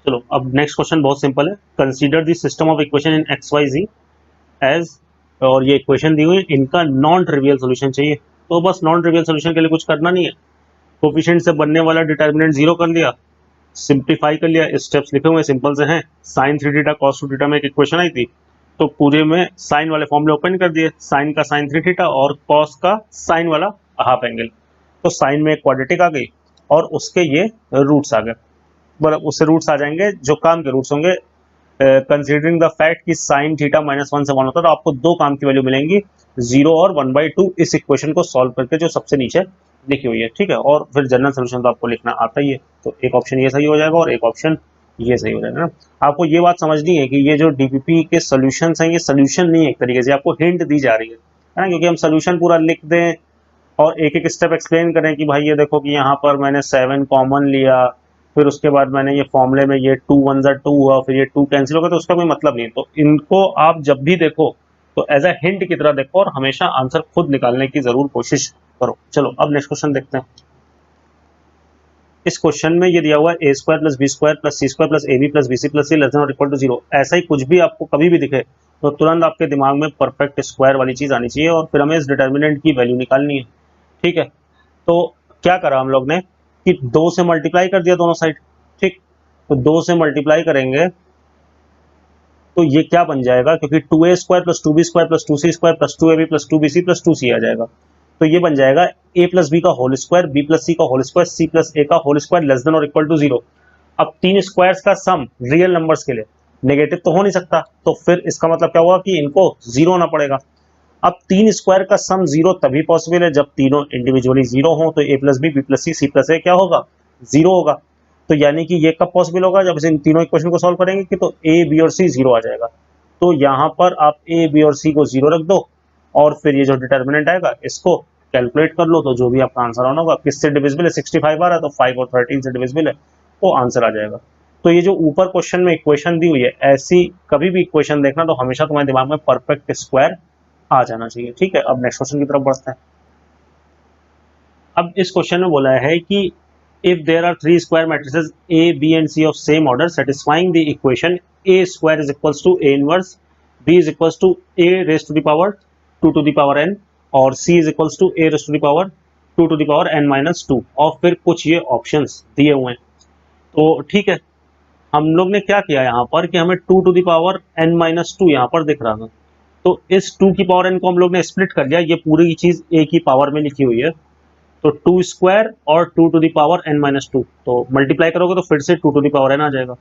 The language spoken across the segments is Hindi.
चलो अब नेक्स्ट क्वेश्चन बहुत सिंपल है। Consider the system of equation in X Y Z as, और ये इक्वेशन दी हुई है, इनका नॉन ट्रिवियल सोल्यूशन चाहिए। तो बस नॉन ट्रिवियल सोल्यूशन के लिए कुछ करना नहीं है, कोफिशिएंट से बनने वाला डिटर्मिनेंट जीरो कर लिया, सिंप्लीफाई कर लिया, स्टेप्स लिखे हुए सिंपल से हैं। Sine three theta cos two theta में एक इक्वेशन आई थी, तो पूरे में साइन वाले फॉर्मूले ओपन कर दिए, साइन का साइन थ्री थीटा और कॉस का साइन वाला हाफ एंगल। तो साइन में एक क्वाड्रेटिक आ गई और उसके ये रूट्स आ गए, मतलब उससे रूट्स आ जाएंगे जो काम के रूट्स होंगे। कंसिडरिंग द फैक्ट कि साइन थीटा -1 से 1 होता है, तो आपको दो काम की वैल्यू मिलेंगी, 0 और 1/2, इस इक्वेशन को सॉल्व करके जो सबसे नीचे लिखी हुई है। ठीक है, और फिर जनरल सोल्यूशन तो आपको लिखना आता ही है, तो एक ऑप्शन ये सही हो जाएगा और एक ऑप्शन ये सही हो जाएगा ना। आपको ये बात समझनी है कि ये जो डीपीपी के सोल्यूशन हैं, ये सोल्यूशन नहीं है, एक तरीके से आपको हिंट दी जा रही है ना, क्योंकि हम सोल्यूशन पूरा लिख दें और एक एक स्टेप एक्सप्लेन करें कि भाई ये देखो कि यहाँ पर मैंने 7 कॉमन लिया, फिर उसके बाद मैंने ये फॉर्मूले में ये 2 1 2 हुआ, फिर ये 2 कैंसिल हो गया, तो उसका कोई मतलब नहीं है। तो इनको आप जब भी देखो तो एज अ हिंट की तरह देखो और हमेशा आंसर खुद निकालने की जरूर कोशिश करो। चलो अब नेक्स्ट क्वेश्चन देखते हैं। इस क्वेश्चन में ये दिया हुआ है a² + b² + c² + ab + bc + c <= 0। ऐसा ही कुछ भी आपको कभी भी दिखे तो तुरंत आपके दिमाग में परफेक्ट स्क्वायर वाली चीज आनी चाहिए और फिर हमें इस डिटर्मिनेंट की वैल्यू निकालनी है। ठीक है, तो क्या करा हम लोग ने कि 2 से मल्टीप्लाई कर दिया दोनों साइड। ठीक, तो 2 से मल्टीप्लाई करेंगे तो ये क्या बन जाएगा, क्योंकि 2a² + 2b² + 2c² + 2ab + 2bc + 2c आ जाएगा, तो ये बन जाएगा a + b का होल स्क्वायर, b + c का होल स्क्वायर, c + a का होल स्क्वायर <= 0। अब तीन स्क्वायर्स का सम रियल नंबर्स के लिए नेगेटिव तो हो नहीं सकता, तो फिर इसका मतलब क्या हुआ कि इनको जीरो होना पड़ेगा। अब तीन स्क्वायर का सम जीरो तभी पॉसिबल है जब तीनों इंडिविजुअली जीरो हो, तो a + b, b + c, c + a क्या होगा, जीरो होगा। तो यानी कि ये कब पॉसिबल होगा, जब इन तीनों इक्वेशन को सॉल्व करेंगे कि तो a, b और c जीरो आ जाएगा। तो यहाँ पर आप a, b और c को जीरो रख दो और फिर ये जो डिटर्मिनेंट आएगा इसको कैलकुलेट कर लो, तो जो भी आपका आंसर आना होगा, किससे डिविजिबल है, 65 आ रहा है तो 5 और 13 से डिविजिबल है, तो आंसर आ जाएगा। तो ये जो ऊपर क्वेश्चन में इक्वेशन दी हुई है, ऐसी कभी भी इक्वेशन देखना तो हमेशा तुम्हारे दिमाग में परफेक्ट स्क्वायर आ जाना चाहिए। ठीक है, अब नेक्स्ट क्वेश्चन की तरफ बढ़ते हैं। अब इस क्वेश्चन में बोला है कि if there are three square matrices A, B and C of same order satisfying the equation A square is equals to A inverse, B is equals to A raised to the power 2 to the power n और C is equals to A raised to the power 2 to the power n minus 2, और फिर कुछ ये ऑप्शंस दिए हुए हैं। तो ठीक है, हम लोग ने क्या किया यहाँ पर कि हमें 2 to the power n minus 2 यहाँ पर दिख रहा था, तो इस 2 की पावर n को हम लोग ने स्प्लिट कर लिया, ये पूरी चीज A की पावर में लिखी हुई है, तो 2 स्क्वायर और 2 टू द पावर n-2, तो मल्टीप्लाई करोगे तो फिर से 2 टू द पावर n आ जाएगा।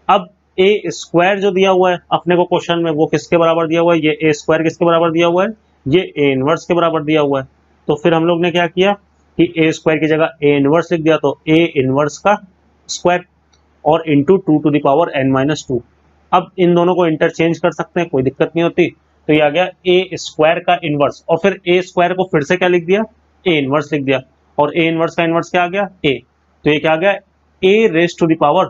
अब ए स्क्वायर जो दिया हुआ है अपने को क्वेश्चन में, वो किसके बराबर दिया हुआ है, ये ए स्क्वायर किसके बराबर दिया हुआ है, ये ए इनवर्स के बराबर दिया हुआ है। तो फिर हम लोग ने क्या किया कि ए स्क्वायर की जगह ए इनवर्स लिख दिया, तो ए इनवर्स का स्क्वायर और into 2 to the power n-2। अब इन दोनों को इंटरचेंज कर सकते हैं, कोई दिक्कत नहीं होती, तो ये आ गया ए स्क्वायर का इनवर्स, और फिर ए स्क्वायर को फिर से क्या लिख दिया, ए इनवर्स लिख दिया, और ए इनवर्स का इनवर्स क्या आ गया, ए, तो ये क्या आ गया, A raise to the power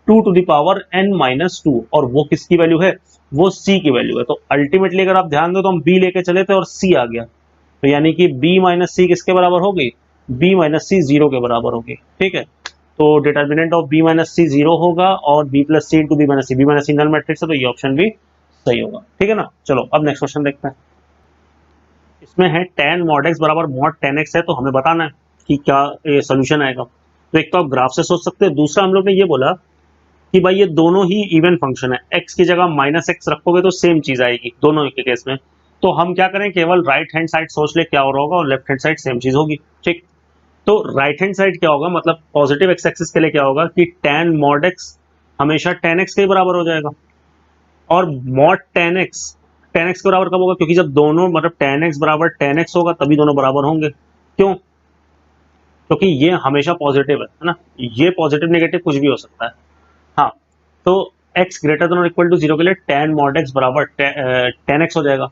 2 to the power n-2, और वो किसकी वैल्यू है, वो सी की वैल्यू है। तो अल्टीमेटली अगर आप ध्यान दो तो हम बी लेके चले थे और सी आ गया, तो यानी कि बी माइनस सी किसके बराबर होगी, बी माइनस सी जीरो के बराबर होगी। ठीक है, तो determinant of B minus C zero होगा और B plus C into B minus C, B minus C null matrix है, तो ये ऑप्शन भी सही होगा। ठीक है ना, चलो अब नेक्स्ट क्वेश्चन देखते हैं। इसमें है tan mod x बराबर mod tan x है, तो हमें बताना है कि क्या ये सोल्यूशन आएगा। तो एक तो आप ग्राफ से सोच सकते हैं, दूसरा हम लोग ने ये बोला कि भाई ये दोनों ही इवन फंक्शन है, x की जगह -x रखोगे तो सेम चीज आएगी दोनों के केस में। तो हम क्या करें, केवल राइट हैंड साइड सोच ले क्या हो रहा होगा और लेफ्ट हैंड साइड सेम चीज होगी। ठीक, तो राइट हैंड साइड क्या होगा, मतलब पॉजिटिव एक्स एक्सिस के लिए क्या होगा कि tan mod x हमेशा tan x के बराबर हो जाएगा, और mod tan x के बराबर कब होगा, क्योंकि जब दोनों मतलब tan x बराबर tan x होगा तभी दोनों बराबर होंगे। क्यों, क्योंकि ये हमेशा पॉजिटिव है ना, ये पॉजिटिव नेगेटिव कुछ भी हो सकता है। हाँ, तो x ग्रेटर देन और इक्वल टू 0 के लिए tan mod x बराबर tan x हो जाएगा,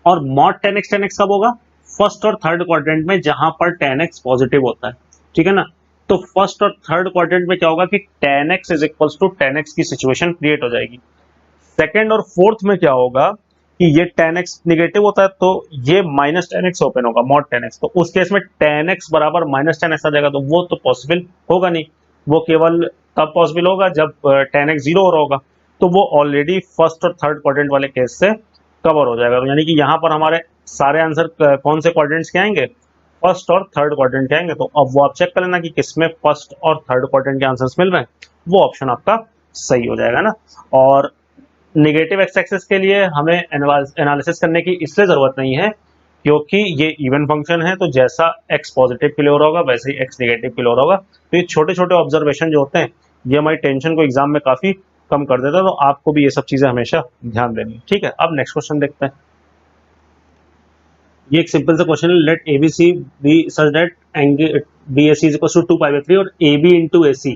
और mod tan x कब होगा, फर्स्ट और थर्ड क्वाड्रेंट में जहां पर tan x पॉजिटिव होता है। ठीक है ना, तो फर्स्ट और थर्ड क्वाड्रेंट में क्या होगा कि tan x is equal to tan x की सिचुएशन क्रिएट हो जाएगी। सेकेंड और फोर्थ में क्या होगा कि ये tan x निगेटिव होता है, तो ये माइनस tan x ओपन होगा mod tan x, तो उस केस में tan x बराबर माइनस tan x आ जाएगा, तो वो तो पॉसिबल होगा नहीं। वो केवल तब पॉसिबल होगा जब tan x 0 हो रहा होगा, तो वो ऑलरेडी फर्स्ट और थर्ड क्वाड्रेंट वाले केस से कवर हो जाएगा। तो यानी कि यहाँ पर हमारे सारे आंसर कौन से क्वाड्रेंट्स के आएंगे, फर्स्ट और थर्ड क्वाड्रेंट के आएंगे। तो अब वो आप चेक कर लेना कि किसमें फर्स्ट और थर्ड क्वाड्रेंट के आंसर्स मिल रहे हैं, वो ऑप्शन आपका सही हो जाएगा ना। और नेगेटिव एक्स एक्सिस के लिए हमें एनालिसिस करने की इसलिए जरूरत नहीं है क्योंकि ये इवन फंक्शन है, तो जैसा x पॉजिटिव के लिए हो रहा होगा वैसे ही x नेगेटिव के लिए हो रहा होगा। तो ये छोटे छोटे ऑब्जर्वेशन जो होते हैं ये हमारी टेंशन को एग्जाम में काफी कम कर देता है, तो आपको भी ये सब चीजें हमेशा ध्यान देनी है। ठीक है, अब नेक्स्ट क्वेश्चन देखते हैं। ये एक सिंपल सा क्वेश्चन है, let ABC be such that angle BAC is equal to 2π/3 और AB इंटू AC।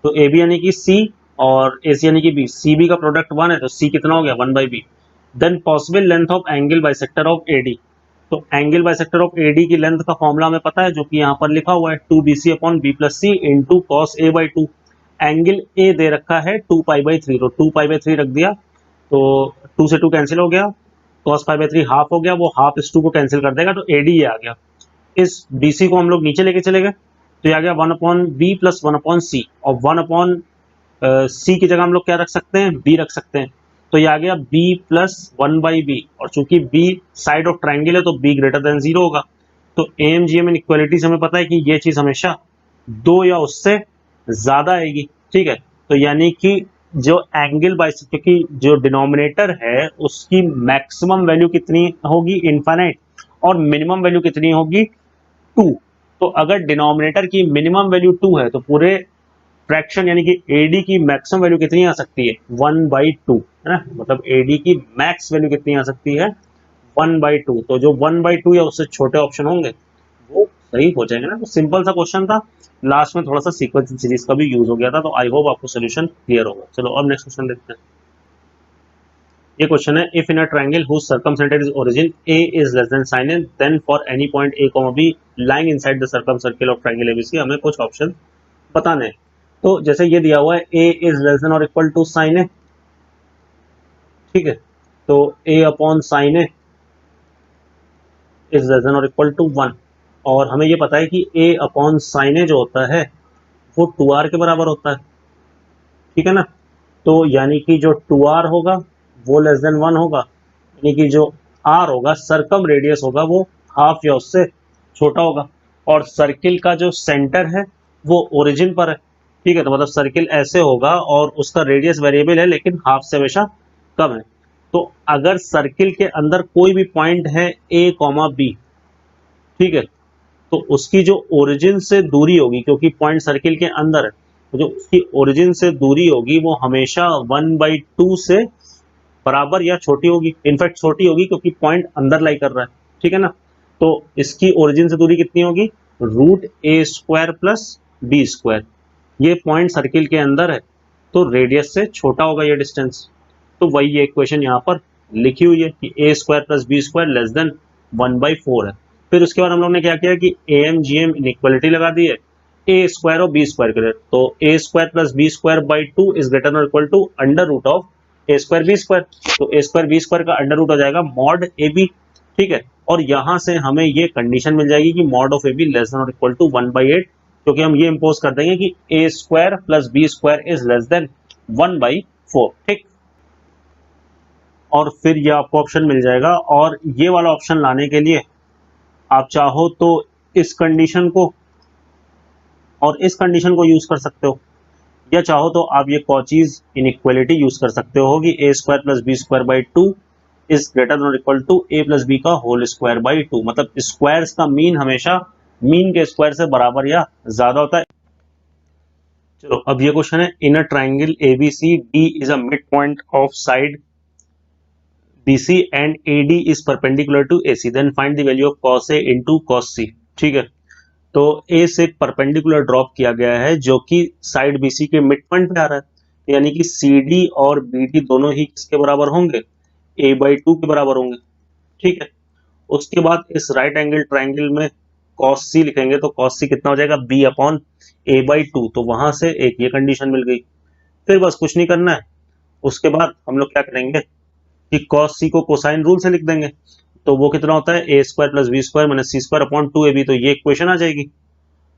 तो AB यानी कि C और AC यानी कि B, CB का प्रोडक्ट 1 है तो C कितना हो गया 1/B। Then possible length of angle bisector of AD। तो एंगल बाइसेक्टर ऑफ AD की लेंथ का फॉर्मूला हमें पता है जो कि यहाँ पर लिखा हुआ है 2BC/B+C into cos A/2। Angle A दे रखा है 2π/3, तो 2π/3 रख दिया तो 2 से 2 कैंसिल हो गया, cos π/3 हाफ हो गया, वो हाफ इस 2 को कैंसिल कर देगा, तो AD ये आ गया। इस BC को हम लोग नीचे लेके चले गए तो ये आ गया 1/B प्लस 1/C, और 1/C की जगह हम लोग क्या रख सकते हैं, B रख सकते हैं। तो ये आ गया B प्लस 1/B, और चूंकि B साइड ऑफ ट्राइंगल है तो B ग्रेटर देन 0 होगा। तो AMGM इनइक्वालिटी से हमें पता है कि ये चीज हमेशा 2 या उससे ज्यादा आएगी। ठीक है, तो यानी कि जो एंगल बाइसेक्टर, क्योंकि जो डिनोमिनेटर है उसकी मैक्सिमम वैल्यू कितनी होगी, इनफाइनाइट, और मिनिमम वैल्यू कितनी होगी 2। तो अगर डिनोमिनेटर की मिनिमम वैल्यू 2 है तो पूरे फ्रैक्शन यानी कि AD की मैक्सिमम वैल्यू कितनी आ सकती है 1/2, है ना। मतलब AD की मैक्स वैल्यू कितनी आ सकती है 1/2। तो जो 1/2 या उससे छोटे ऑप्शन होंगे वो सही हो जाएंगे ना। तो सिंपल सा क्वेश्चन था, लास्ट में थोड़ा सा सीक्वेंस सीरीज का भी यूज हो गया था, तो आई होप आपको सोल्यूशन क्लियर होगा। चलो अब नेक्स्ट क्वेश्चन देखते हैं। ये क्वेश्चन है, if in a triangle whose circumcentre is origin A is less than sin A, then for any point A, B lying inside the circum circle of triangle ABC, हमें कुछ ऑप्शन बताने हैं। तो जैसे ये दिया हुआ है A इज लेस देन और इक्वल टू sin A, ठीक है, तो A/sin A is less then और इक्वल टू 1, और हमें ये पता है कि A/sin A जो होता है वो 2r के बराबर होता है। ठीक है ना, तो यानी कि जो 2r होगा वो लेस देन 1 होगा, यानी कि जो r होगा सर्कम रेडियस होगा वो हाफ या उससे छोटा होगा, और सर्किल का जो सेंटर है वो ओरिजिन पर है। ठीक है, तो मतलब सर्किल ऐसे होगा और उसका रेडियस वेरिएबल है लेकिन हाफ से हमेशा कम है। तो अगर सर्किल के अंदर कोई भी पॉइंट है A, B, ठीक है, तो उसकी जो ओरिजिन से दूरी होगी, क्योंकि पॉइंट सर्किल के अंदर है, तो जो उसकी ओरिजिन से दूरी होगी वो हमेशा 1/2 से बराबर या छोटी होगी, इनफैक्ट छोटी होगी क्योंकि पॉइंट अंदर लाई कर रहा है। ठीक है ना, तो इसकी ओरिजिन से दूरी कितनी होगी √A² प्लस B²। ये पॉइंट सर्किल के अंदर है तो रेडियस से छोटा होगा ये डिस्टेंस। तो वही ये इक्वेशन यहाँ पर लिखी हुई है कि A² plus B² less than 1/4 है। फिर उसके बाद हम लोग ने क्या किया कि AMGM इनइक्वालिटी लगा दी है A² और B² के लिए। तो A² plus B²/2 is greater than और equal to under root of A² B²। तो A² B² का अंडर रूट हो जाएगा मॉड AB। ठीक है, और यहां से हमें ये कंडीशन मिल जाएगी कि mod of AB less than और इक्वल टू 1/8, क्योंकि हम ये इंपोज कर देंगे कि A² plus B² is less then 1/4। ठीक, और फिर ये आपको ऑप्शन मिल जाएगा, और ये वाला ऑप्शन लाने के लिए आप चाहो तो इस कंडीशन को और इस कंडीशन को यूज कर सकते हो, या चाहो तो आप ये कॉचीज इनइक्वालिटी यूज कर सकते हो कि A² plus B²/2 is greater than और equal to A plus B का होल स्क्वायर/2। मतलब स्क्वायर्स का मीन हमेशा मीन के स्क्वायर से बराबर या ज्यादा होता है। चलो अब ये क्वेश्चन है, in a triangle ABC D is a mid point of side BC and AD is perpendicular to AC, then find the value of cos A into cos C। ठीक है, तो A से परपेंडिकुलर ड्रॉप किया गया है जो कि साइड BC के मिड पॉइंट पे आ रहा है, यानी कि CD और BD दोनों ही किसके बराबर होंगे A/2 के बराबर होंगे। ठीक है, उसके बाद इस राइट एंगल ट्राइंगल में cos C लिखेंगे तो cos C कितना हो जाएगा B/A/2। तो वहां से एक ये कंडीशन मिल गई। फिर बस कुछ नहीं करना है, उसके बाद हम लोग क्या करेंगे कि cos C को कोसाइन रूल से लिख देंगे। तो वो कितना होता है A² plus B² minus C² upon 2AB। तो ये इक्वेशन आ जाएगी।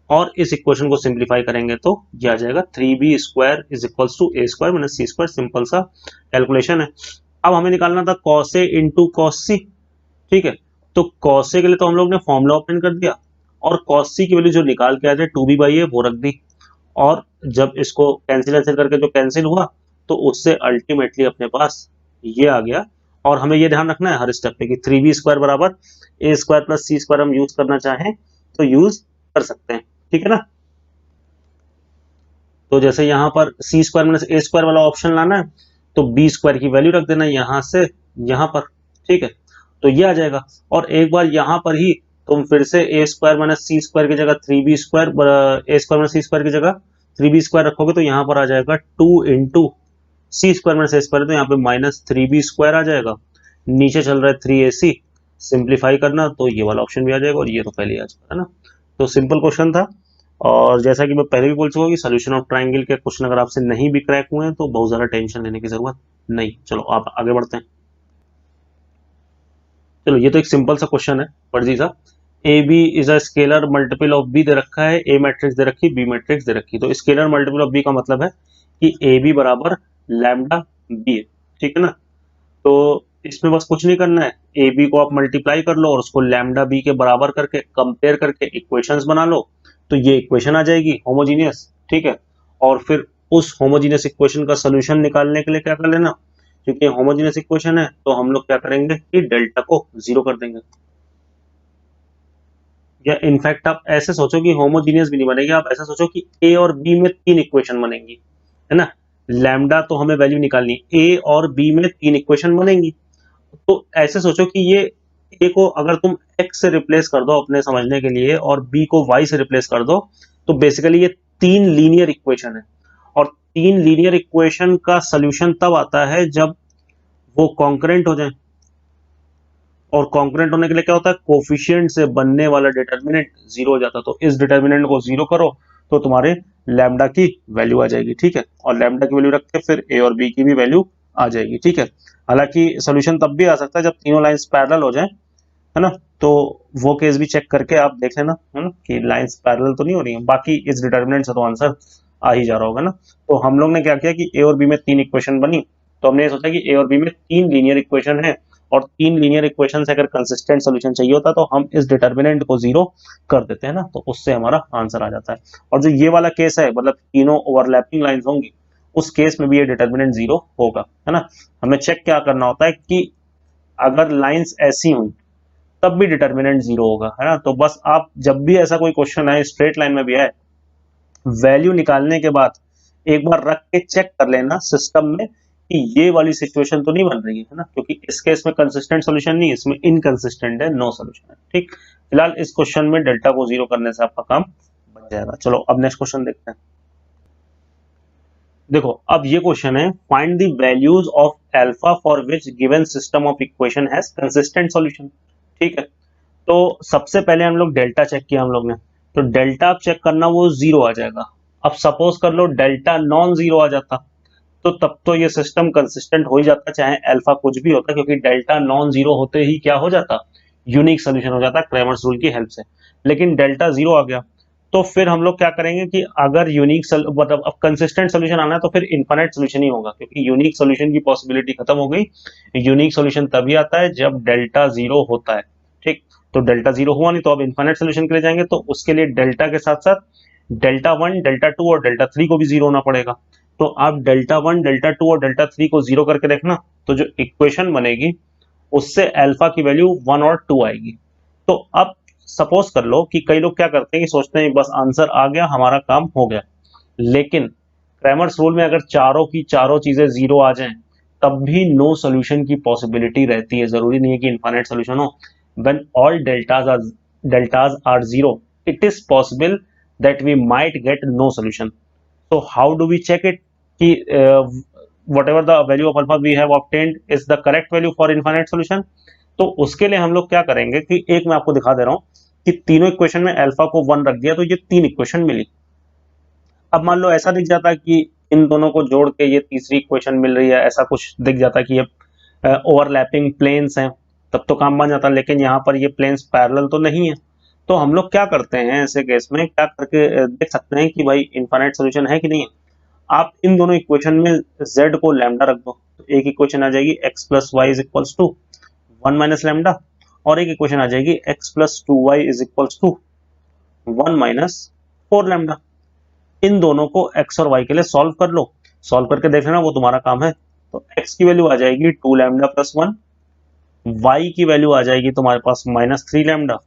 और इस इक्वेशन को सिंप्लीफाई करेंगे तो ये आ जाएगा 3b square is equals to a square minus c square. Simple सा कैलकुलेशन है। अब हमें निकालना था cos a into cos c। ठीक है, तो cos a के लिए तो हम लोग ने फॉर्मूला ओपन कर दिया और cos c की वैल्यू जो निकाल के आए थे 2b बाई a वो रख दी, और जब इसको कैंसिल करके जो कैंसिल हुआ तो उससे अल्टीमेटली अपने पास ये आ गया। और हमें ये ध्यान रखना है हर स्टेप पे कि 3b स्क्वायर बराबर a square plus c square हम यूज करना चाहें तो यूज कर सकते हैं। ठीक है ना, तो जैसे यहाँ पर सी स्क्वायर माइनस ए स्क्वायर वाला ऑप्शन लाना है तो बी स्क्वायर की वैल्यू रख देना यहां से यहां पर। ठीक है, तो ये आ जाएगा। और एक बार यहां पर ही तुम फिर से ए स्क्वायर माइनस सी स्क्वायर की जगह 3b स्क्वायर, ए स्क्वायर माइनस सी स्क्वायर की जगह 3b स्क्वायर रखोगे तो यहाँ पर आ जाएगा 2 इंटू सी स्क्वायर माइनस ए स्क्वायर, तो यहाँ पे माइनस 3b स्क्वायर आ जाएगा। नीचे चल रहा है 3ac, सिंप्लीफाई करना तो ये वाला ऑप्शन भी आ जाएगा, और ये तो पहले ही आ चुका है ना। तो सिंपल क्वेश्चन था, और जैसा कि मैं पहले भी बोल चुका हूँ कि सोल्यूशन ऑफ ट्रायंगल के क्वेश्चन अगर आपसे नहीं भी क्रैक हुए हैं तो बहुत ज्यादा टेंशन लेने की जरूरत नहीं। चलो आप आगे बढ़ते हैं। चलो ये तो एक सिंपल सा क्वेश्चन है, फर्जी सा। A B is a scalar multiple of B दे रखा है, ए मैट्रिक्स दे रखी, बी मैट्रिक्स दे रखी। तो स्केलर मल्टीपल ऑफ बी का मतलब है कि ए बी बराबर लैम्डा बी है। ठीक है ना, तो इसमें बस कुछ नहीं करना है, ए बी को आप मल्टीप्लाई कर लो और उसको लैम्डा बी के बराबर करके कंपेयर करके इक्वेशंस बना लो, तो ये इक्वेशन आ जाएगी होमोजीनियस। ठीक है, और फिर उस होमोजीनियस इक्वेशन का सोल्यूशन निकालने के लिए क्या कर लेना, क्योंकि होमोजीनियस इक्वेशन है तो हम लोग क्या करेंगे कि डेल्टा को जीरो कर देंगे। या इनफैक्ट आप ऐसे सोचो कि होमोजीनियस भी नहीं बनेगी, आप ऐसा सोचो कि ए और बी में 3 इक्वेशन बनेंगी, है ना। लैम्डा तो हमें वैल्यू निकालनी, ए और बी में 3 इक्वेशन बनेंगी। तो ऐसे सोचो कि ये ए को अगर तुम एक्स से रिप्लेस कर दो अपने समझने के लिए और बी को वाई से रिप्लेस कर दो, तो बेसिकली ये 3 लीनियर इक्वेशन है। और 3 लीनियर इक्वेशन का सोल्यूशन तब आता है जब वो कॉन्करेंट हो जाए, और कॉन्करेंट होने के लिए क्या होता है, कोफिशिएंट से बनने वाला डिटर्मिनेंट जीरो हो जाता है। तो इस डिटर्मिनेंट को जीरो करो तो तुम्हारे लैम्डा की वैल्यू आ जाएगी। ठीक है, और लैम्डा की वैल्यू रख के फिर ए और बी की भी वैल्यू आ जाएगी। ठीक है, हालांकि सोल्यूशन तब भी आ सकता है जब तीनों लाइंस पैरेलल हो जाए, है ना। तो वो केस भी चेक करके आप देख लेना, है ना, कि लाइंस पैरेलल तो नहीं हो रही है। बाकी इस डिटर्मिनेंट से तो आंसर आ ही जा रहा होगा ना। तो हम लोग ने क्या किया कि ए और बी में 3 इक्वेशन बनी, तो हमने ये सोचा कि ए और बी में 3 लीनियर इक्वेशन है, और 3 लीनियर इक्वेशन से अगर कंसिस्टेंट सोल्यूशन चाहिए होता तो हम इस डिटर्मिनेंट को जीरो कर देते हैं ना, तो उससे हमारा आंसर आ जाता है। और जो ये वाला केस है, मतलब तीनों ओवरलैपिंग लाइंस होंगी, उस केस में भी ये डिटर्मिनेंट जीरो होगा, है ना। हमें चेक क्या करना होता है कि अगर लाइंस ऐसी हुई तब भी डिटर्मिनेंट जीरो होगा, है ना। तो बस आप जब भी ऐसा कोई क्वेश्चन आए, स्ट्रेट लाइन में भी आए, वैल्यू निकालने के बाद एक बार रख के चेक कर लेना सिस्टम में कि ये वाली सिचुएशन तो नहीं बन रही है ना, क्योंकि इस केस में कंसिस्टेंट सॉल्यूशन नहीं है, इसमें इनकंसिस्टेंट है, नो सॉल्यूशन है। ठीक, फिलहाल इस क्वेश्चन में डेल्टा को जीरो करने से आपका काम बन जाएगा। चलो अब नेक्स्ट क्वेश्चन देखते हैं। देखो अब ये क्वेश्चन है, find the values of alpha for which given system of equation has consistent solution. ठीक है, तो सबसे पहले हम लोग डेल्टा चेक किया हम लोग ने, तो डेल्टा आप चेक करना वो जीरो आ जाएगा। अब सपोज कर लो डेल्टा नॉन जीरो आ जाता, तो तब तो ये सिस्टम कंसिस्टेंट हो ही जाता चाहे अल्फा कुछ भी होता, क्योंकि डेल्टा नॉन जीरो होते ही क्या हो जाता, यूनिक सोल्यूशन हो जाता क्रैमर्स रूल की हेल्प से। लेकिन डेल्टा जीरो आ गया तो फिर हम लोग क्या करेंगे कि अगर यूनिक मतलब अब कंसिस्टेंट सोल्यूशन आना है तो फिर इनफाइनाइट सोल्यूशन ही होगा, क्योंकि यूनिक सोल्यूशन की पॉसिबिलिटी खत्म हो गई। यूनिक सोल्यूशन तभी आता है जब डेल्टा जीरो होता है। ठीक, तो डेल्टा जीरो हुआ नहीं तो अब इनफाइनाइट सोल्यूशन के लिए जाएंगे, तो उसके लिए डेल्टा के साथ साथ डेल्टा वन, डेल्टा टू और डेल्टा थ्री को भी जीरो होना पड़ेगा। तो आप डेल्टा वन, डेल्टा टू और डेल्टा थ्री को जीरो करके देखना, तो जो इक्वेशन बनेगी उससे अल्फा की वैल्यू 1 और 2 आएगी। तो अब सपोज कर लो कि कई लोग क्या करते हैं कि सोचते हैं बस आंसर आ गया हमारा काम हो गया, लेकिन क्रैमर्स रूल में अगर चारों की चारों चीजें जीरो आ जाएं तब भी नो सोल्यूशन की पॉसिबिलिटी रहती है, जरूरी नहीं है कि इनफाइनाइट सोल्यूशन हो। When all deltas are zero it is possible that we might get no solution. So how do we check it कि whatever the value of alpha we have obtained is the correct value for infinite solution? तो उसके लिए हम लोग क्या करेंगे कि एक मैं आपको दिखा दे रहा हूं कि तीनों इक्वेशन में अल्फा को 1 रख दिया तो ये 3 इक्वेशन मिली। अब मान लो ऐसा दिख जाता कि इन दोनों को जोड़ के ये तीसरी इक्वेशन मिल रही है, ऐसा कुछ दिख जाता कि ये ओवरलैपिंग प्लेन्स हैं, तब तो काम बन जाता। लेकिन यहाँ पर ये प्लेन्स पैरेलल तो नहीं है, तो हम लोग क्या करते हैं ऐसे केस में, क्या करके देख सकते हैं कि भाई इनफाइनाइट सोल्यूशन है कि नहीं है। आप इन दोनों इक्वेशन में z को लैम्डा रख दो, तो एक इक्वेशन आ जाएगी x plus y is equals to 1 minus lambda, और एक इक्वेशन आ जाएगी x plus 2y is equals to 1 minus 4 lambda. इन दोनों को x और y के लिए सॉल्व कर लो, सॉल्व करके देख लेना, वो तुम्हारा काम है। तो x की वैल्यू आ जाएगी 2 लैम्डा प्लस 1, y की वैल्यू आ जाएगी तुम्हारे पास माइनस 3 लैम्डा,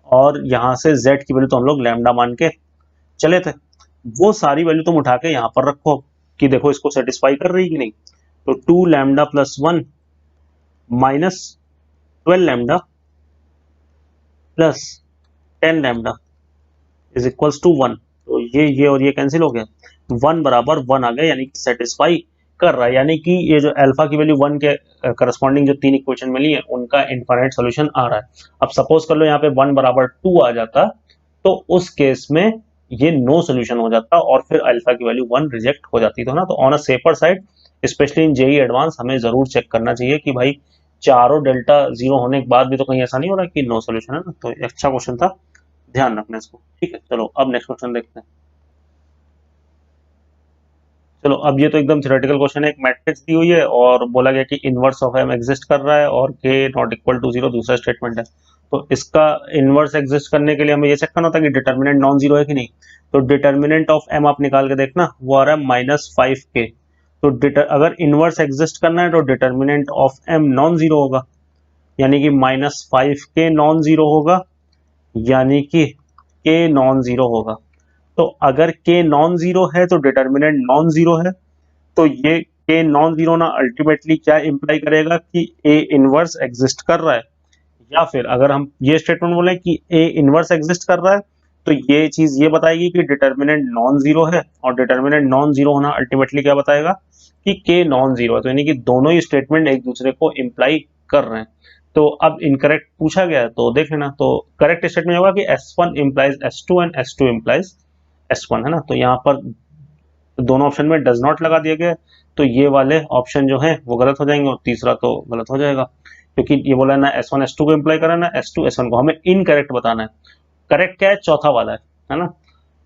और यहां से z की वैल्यू तो हम लोग लैम्डा मान के चले थे। वो सारी वैल्यू तुम उठा के यहां पर रखो कि देखो इसको सेटिस्फाई कर रही कि नहीं। तो 2 lambda plus 1 minus 12 lambda plus 10 lambda is equals to 1। तो ये और ये कैंसिल हो गया, 1 बराबर 1 आ गया, यानी कि सेटिस्फाई कर रहा है। यानी कि ये जो अल्फा की वैल्यू 1 के करस्पॉन्डिंग जो तीन इक्वेशन मिली है उनका इनफाइनाइट सॉल्यूशन आ रहा है। अब सपोज कर लो यहाँ पे 1 बराबर 2 आ जाता, तो उस केस में ये नो सोल्यूशन हो जाता और फिर अल्फा की वैल्यू 1 रिजेक्ट हो जाती। तो ना, तो on a safer side specially in JEE advance हमें जरूर चेक करना चाहिए कि भाई चारों डेल्टा जीरो होने के बाद भी तो कहीं ऐसा नहीं हो रहा कि नो सोल्यूशन है ना। तो अच्छा क्वेश्चन था, ध्यान रखना इसको, ठीक है। चलो अब नेक्स्ट क्वेश्चन देखते हैं। चलो अब ये तो एकदम थ्योरेटिकल क्वेश्चन है, एक मैट्रिक्स दी हुई है और बोला गया कि इनवर्स ऑफ एम एग्जिस्ट कर रहा है और के नॉट इक्वल टू जीरो दूसरा स्टेटमेंट है। तो इसका इनवर्स एग्जिस्ट करने के लिए हमें ये चेक करना होता है कि डिटर्मिनेंट नॉन जीरो है कि नहीं। तो डिटर्मिनेंट ऑफ एम आप निकाल के देखना, वो आ रहा है -5k। तो अगर इनवर्स एग्जिस्ट करना है तो determinant of M non zero होगा, यानी कि -5k नॉन जीरो होगा, यानी कि k नॉन जीरो होगा। तो अगर k नॉन जीरो है तो डिटर्मिनेंट नॉन जीरो है, तो ये k नॉन जीरो ना अल्टीमेटली क्या इंप्लाई करेगा कि a इनवर्स एग्जिस्ट कर रहा है। या फिर अगर हम ये स्टेटमेंट बोले कि a इनवर्स एग्जिस्ट कर रहा है, तो ये चीज ये बताएगी कि डिटर्मिनेंट नॉन जीरो है, और डिटर्मिनेंट नॉन जीरो होना अल्टीमेटली क्या बताएगा कि k नॉन जीरो है। तो यानी कि दोनों ही स्टेटमेंट एक दूसरे को इंप्लाई कर रहे हैं। तो अब इनकरेक्ट पूछा गया है तो देख लेना। तो करेक्ट स्टेटमेंट होगा कि S1 implies S2 and S2 implies S1, है ना। तो यहाँ पर दोनों ऑप्शन में डज नॉट लगा दिया गया, तो ये वाले ऑप्शन जो है वो गलत हो जाएंगे और तीसरा तो गलत हो जाएगा, क्योंकि ये बोला है ना S1 S2 को इंप्लाई करा ना S2 S1 को। हमें इनकरेक्ट बताना है, करेक्ट क्या है, चौथा वाला है ना,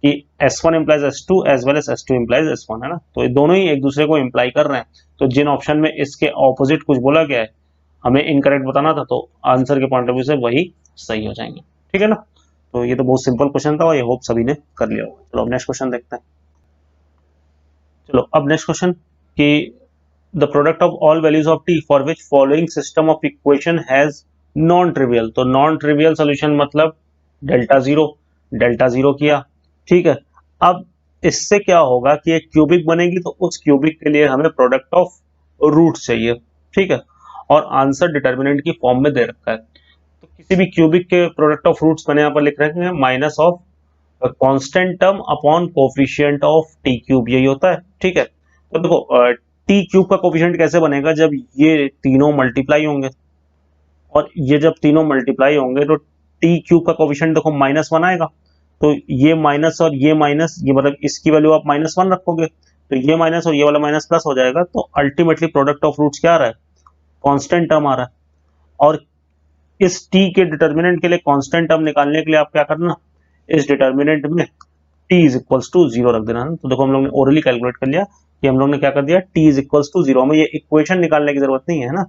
कि S1 implies S2 as well as S2 implies S1, है ना। तो ये दोनों ही एक दूसरे को इंप्लाई कर रहे हैं। तो जिन ऑप्शन में इसके ऑपोजिट कुछ बोला गया है हमें इनकरेक्ट बताना था, तो आंसर के पॉइंट ऑफ व्यू से वही सही हो जाएंगे, ठीक है ना। तो ये तो बहुत सिंपल क्वेश्चन था और ये होप सभी ने कर लिया होगा। चलो अब नेक्स्ट क्वेश्चन देखते हैं। चलो अब नेक्स्ट क्वेश्चन कि the product of all values of T for which following system of equation has non trivial. तो नॉन ट्रिवियल सोल्यूशन मतलब डेल्टा जीरो किया, ठीक है। अब इससे क्या होगा कि एक क्यूबिक बनेगी, तो उस क्यूबिक के लिए हमें प्रोडक्ट ऑफ रूट चाहिए, ठीक है, और आंसर डिटर्मिनेंट की फॉर्म में दे रखा है। तो किसी भी क्यूबिक के प्रोडक्ट ऑफ रूट्स मैंने यहाँ पर लिख रखे हैं minus of constant term upon coefficient of T cube, यही होता है, ठीक है। तो देखो टी क्यूब का कोफिशिएंट कैसे बनेगा, जब ये तीनों मल्टीप्लाई होंगे, और ये जब तीनों मल्टीप्लाई होंगे तो टी क्यूब का कोफिशिएंट देखो -1 आएगा। तो ये माइनस और ये माइनस, ये मतलब इसकी वैल्यू आप -1 रखोगे, तो ये माइनस और ये वाला माइनस प्लस हो जाएगा। तो अल्टीमेटली प्रोडक्ट ऑफ रूट्स क्या आ रहा है, कांस्टेंट टर्म आ रहा है। और इस t के डिटर्मिनेंट के लिए कांस्टेंट टर्म निकालने के लिए आप क्या करना, इस डिटर्मिनेंट में t इज इक्वल्स टू 0 रख देना है। तो देखो हम लोग ने ओरली कैलकुलेट कर लिया कि हम लोग ने क्या कर दिया, t इज इक्वल्स टू 0, हमें ये इक्वेशन निकालने की जरूरत नहीं है ना।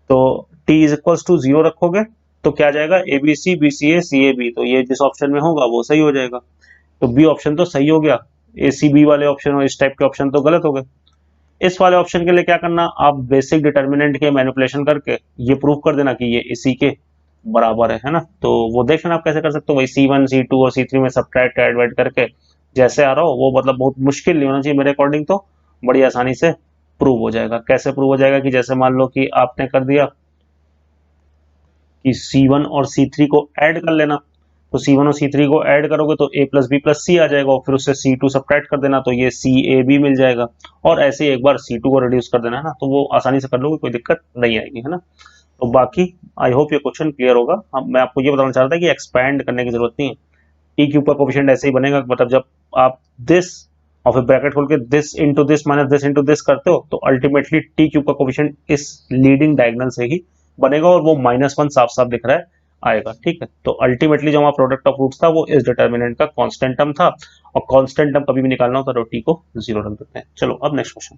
तो t इज इक्वल्स टू 0 रखोगे तो क्या जाएगा, ABC BCA CAB, तो ये जिस ऑप्शन में होगा वो सही हो जाएगा। तो बी ऑप्शन तो सही हो गया, ACB वाले ऑप्शन और इस टाइप के ऑप्शन तो गलत हो गए। इस वाले ऑप्शन के लिए क्या करना, आप बेसिक डिटर्मिनेंट के मैनिपुलेशन करके ये प्रूव कर देना कि ये इसी के बराबर है ना। तो वो देख लेना आप कैसे कर सकते हो, वही C1 C2 और C3 में सब्ट्रैक्ट ऐड वैड करके जैसे आ रहा हो वो, मतलब बहुत मुश्किल नहीं होना चाहिए मेरे अकॉर्डिंग, तो बड़ी आसानी से प्रूव हो जाएगा। कैसे प्रूव हो जाएगा कि जैसे मान लो कि आपने कर दिया कि C1 और C3 को ऐड कर लेना, तो C1 और C3 को ऐड करोगे तो A plus B plus C आ जाएगा, और फिर उससे C2 सब्ट्रैक्ट कर देना तो ये CAB मिल जाएगा, और ऐसे ही एक बार C2 को रिड्यूस कर देना है ना, तो वो आसानी से कर लोगे, कोई दिक्कत नहीं आएगी, है ना। तो बाकी आई होप ये क्वेश्चन क्लियर होगा। मैं आपको ये बताना चाह रहा था कि एक्सपैंड करने की जरूरत नहीं है, टी क्यूब का कोफिशिएंट ऐसे ही बनेगा, मतलब जब आप दिस और फिर ब्रैकेट खोल के this into this minus this into this करते हो तो अल्टीमेटली टी क्यूब का कोफिशिएंट इस लीडिंग डायगोनल से ही बनेगा, और वो -1 साफ साफ दिख रहा है आएगा। ठीक है, तो अल्टीमेटली जो हमारा प्रोडक्ट ऑफ रूट्स था वो इस डिटर्मिनेंट का कांस्टेंट टर्म था, और कांस्टेंट टर्म कभी भी निकालना होता है तो टी को 0 रख देते हैं। चलो अब नेक्स्ट क्वेश्चन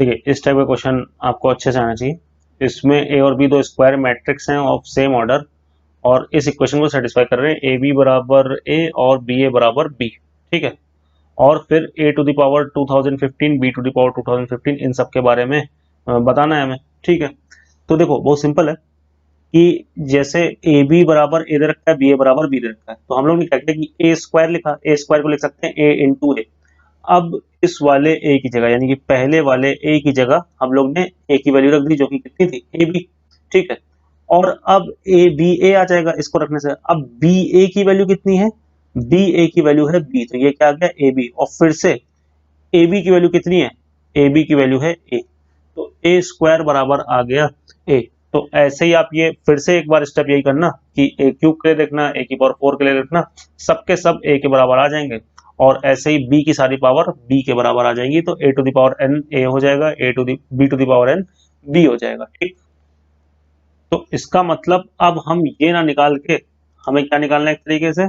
देखिए, इस टाइप का क्वेश्चन आपको अच्छे से आना चाहिए। इसमें ए और बी दो स्क्वायर मैट्रिक्स हैं ऑफ सेम ऑर्डर, और इस इक्वेशन को सेटिस्फाई कर रहे हैं ए बी बराबर ए और बी ए बराबर बी। ठीक है, और फिर A to the power 2015 B to the power 2015 इन सब के बारे में बताना है हमें। ठीक है, तो देखो बहुत सिंपल है कि जैसे ए बी बराबर ए दे रखा है, बी ए बराबर बी दे रखा है, तो हम लोग लिख सकते हैं कि ए स्क्वायर लिखा, ए स्क्वायर को लिख सकते हैं ए इंटू ए। अब इस वाले ए की जगह यानी कि पहले वाले ए की जगह हम लोग ने ए की वैल्यू रख दी जो कि कितनी थी, ए बी। ठीक है, और अब ए बी ए आ जाएगा इसको रखने से। अब बी ए की वैल्यू कितनी है, बी ए की वैल्यू है बी, तो ये क्या आ गया ए बी, और फिर से ए बी की वैल्यू कितनी है, ए बी की वैल्यू है ए, तो ए स्क्वायर बराबर आ गया ए। तो ऐसे ही आप ये फिर से एक बार स्टेप यही करना कि ए क्यूब के लिए देखना, ए की पावर 4 के लिए देखना, सबके सब ए के बराबर आ जाएंगे, और ऐसे ही बी की सारी पावर बी के बराबर आ जाएंगी, तो A to the power N A हो जाएगा, A to the B to the power N B हो जाएगा। ठीक, तो इसका मतलब अब हम ये ना निकाल के हमें क्या निकालना है एक तरीके से,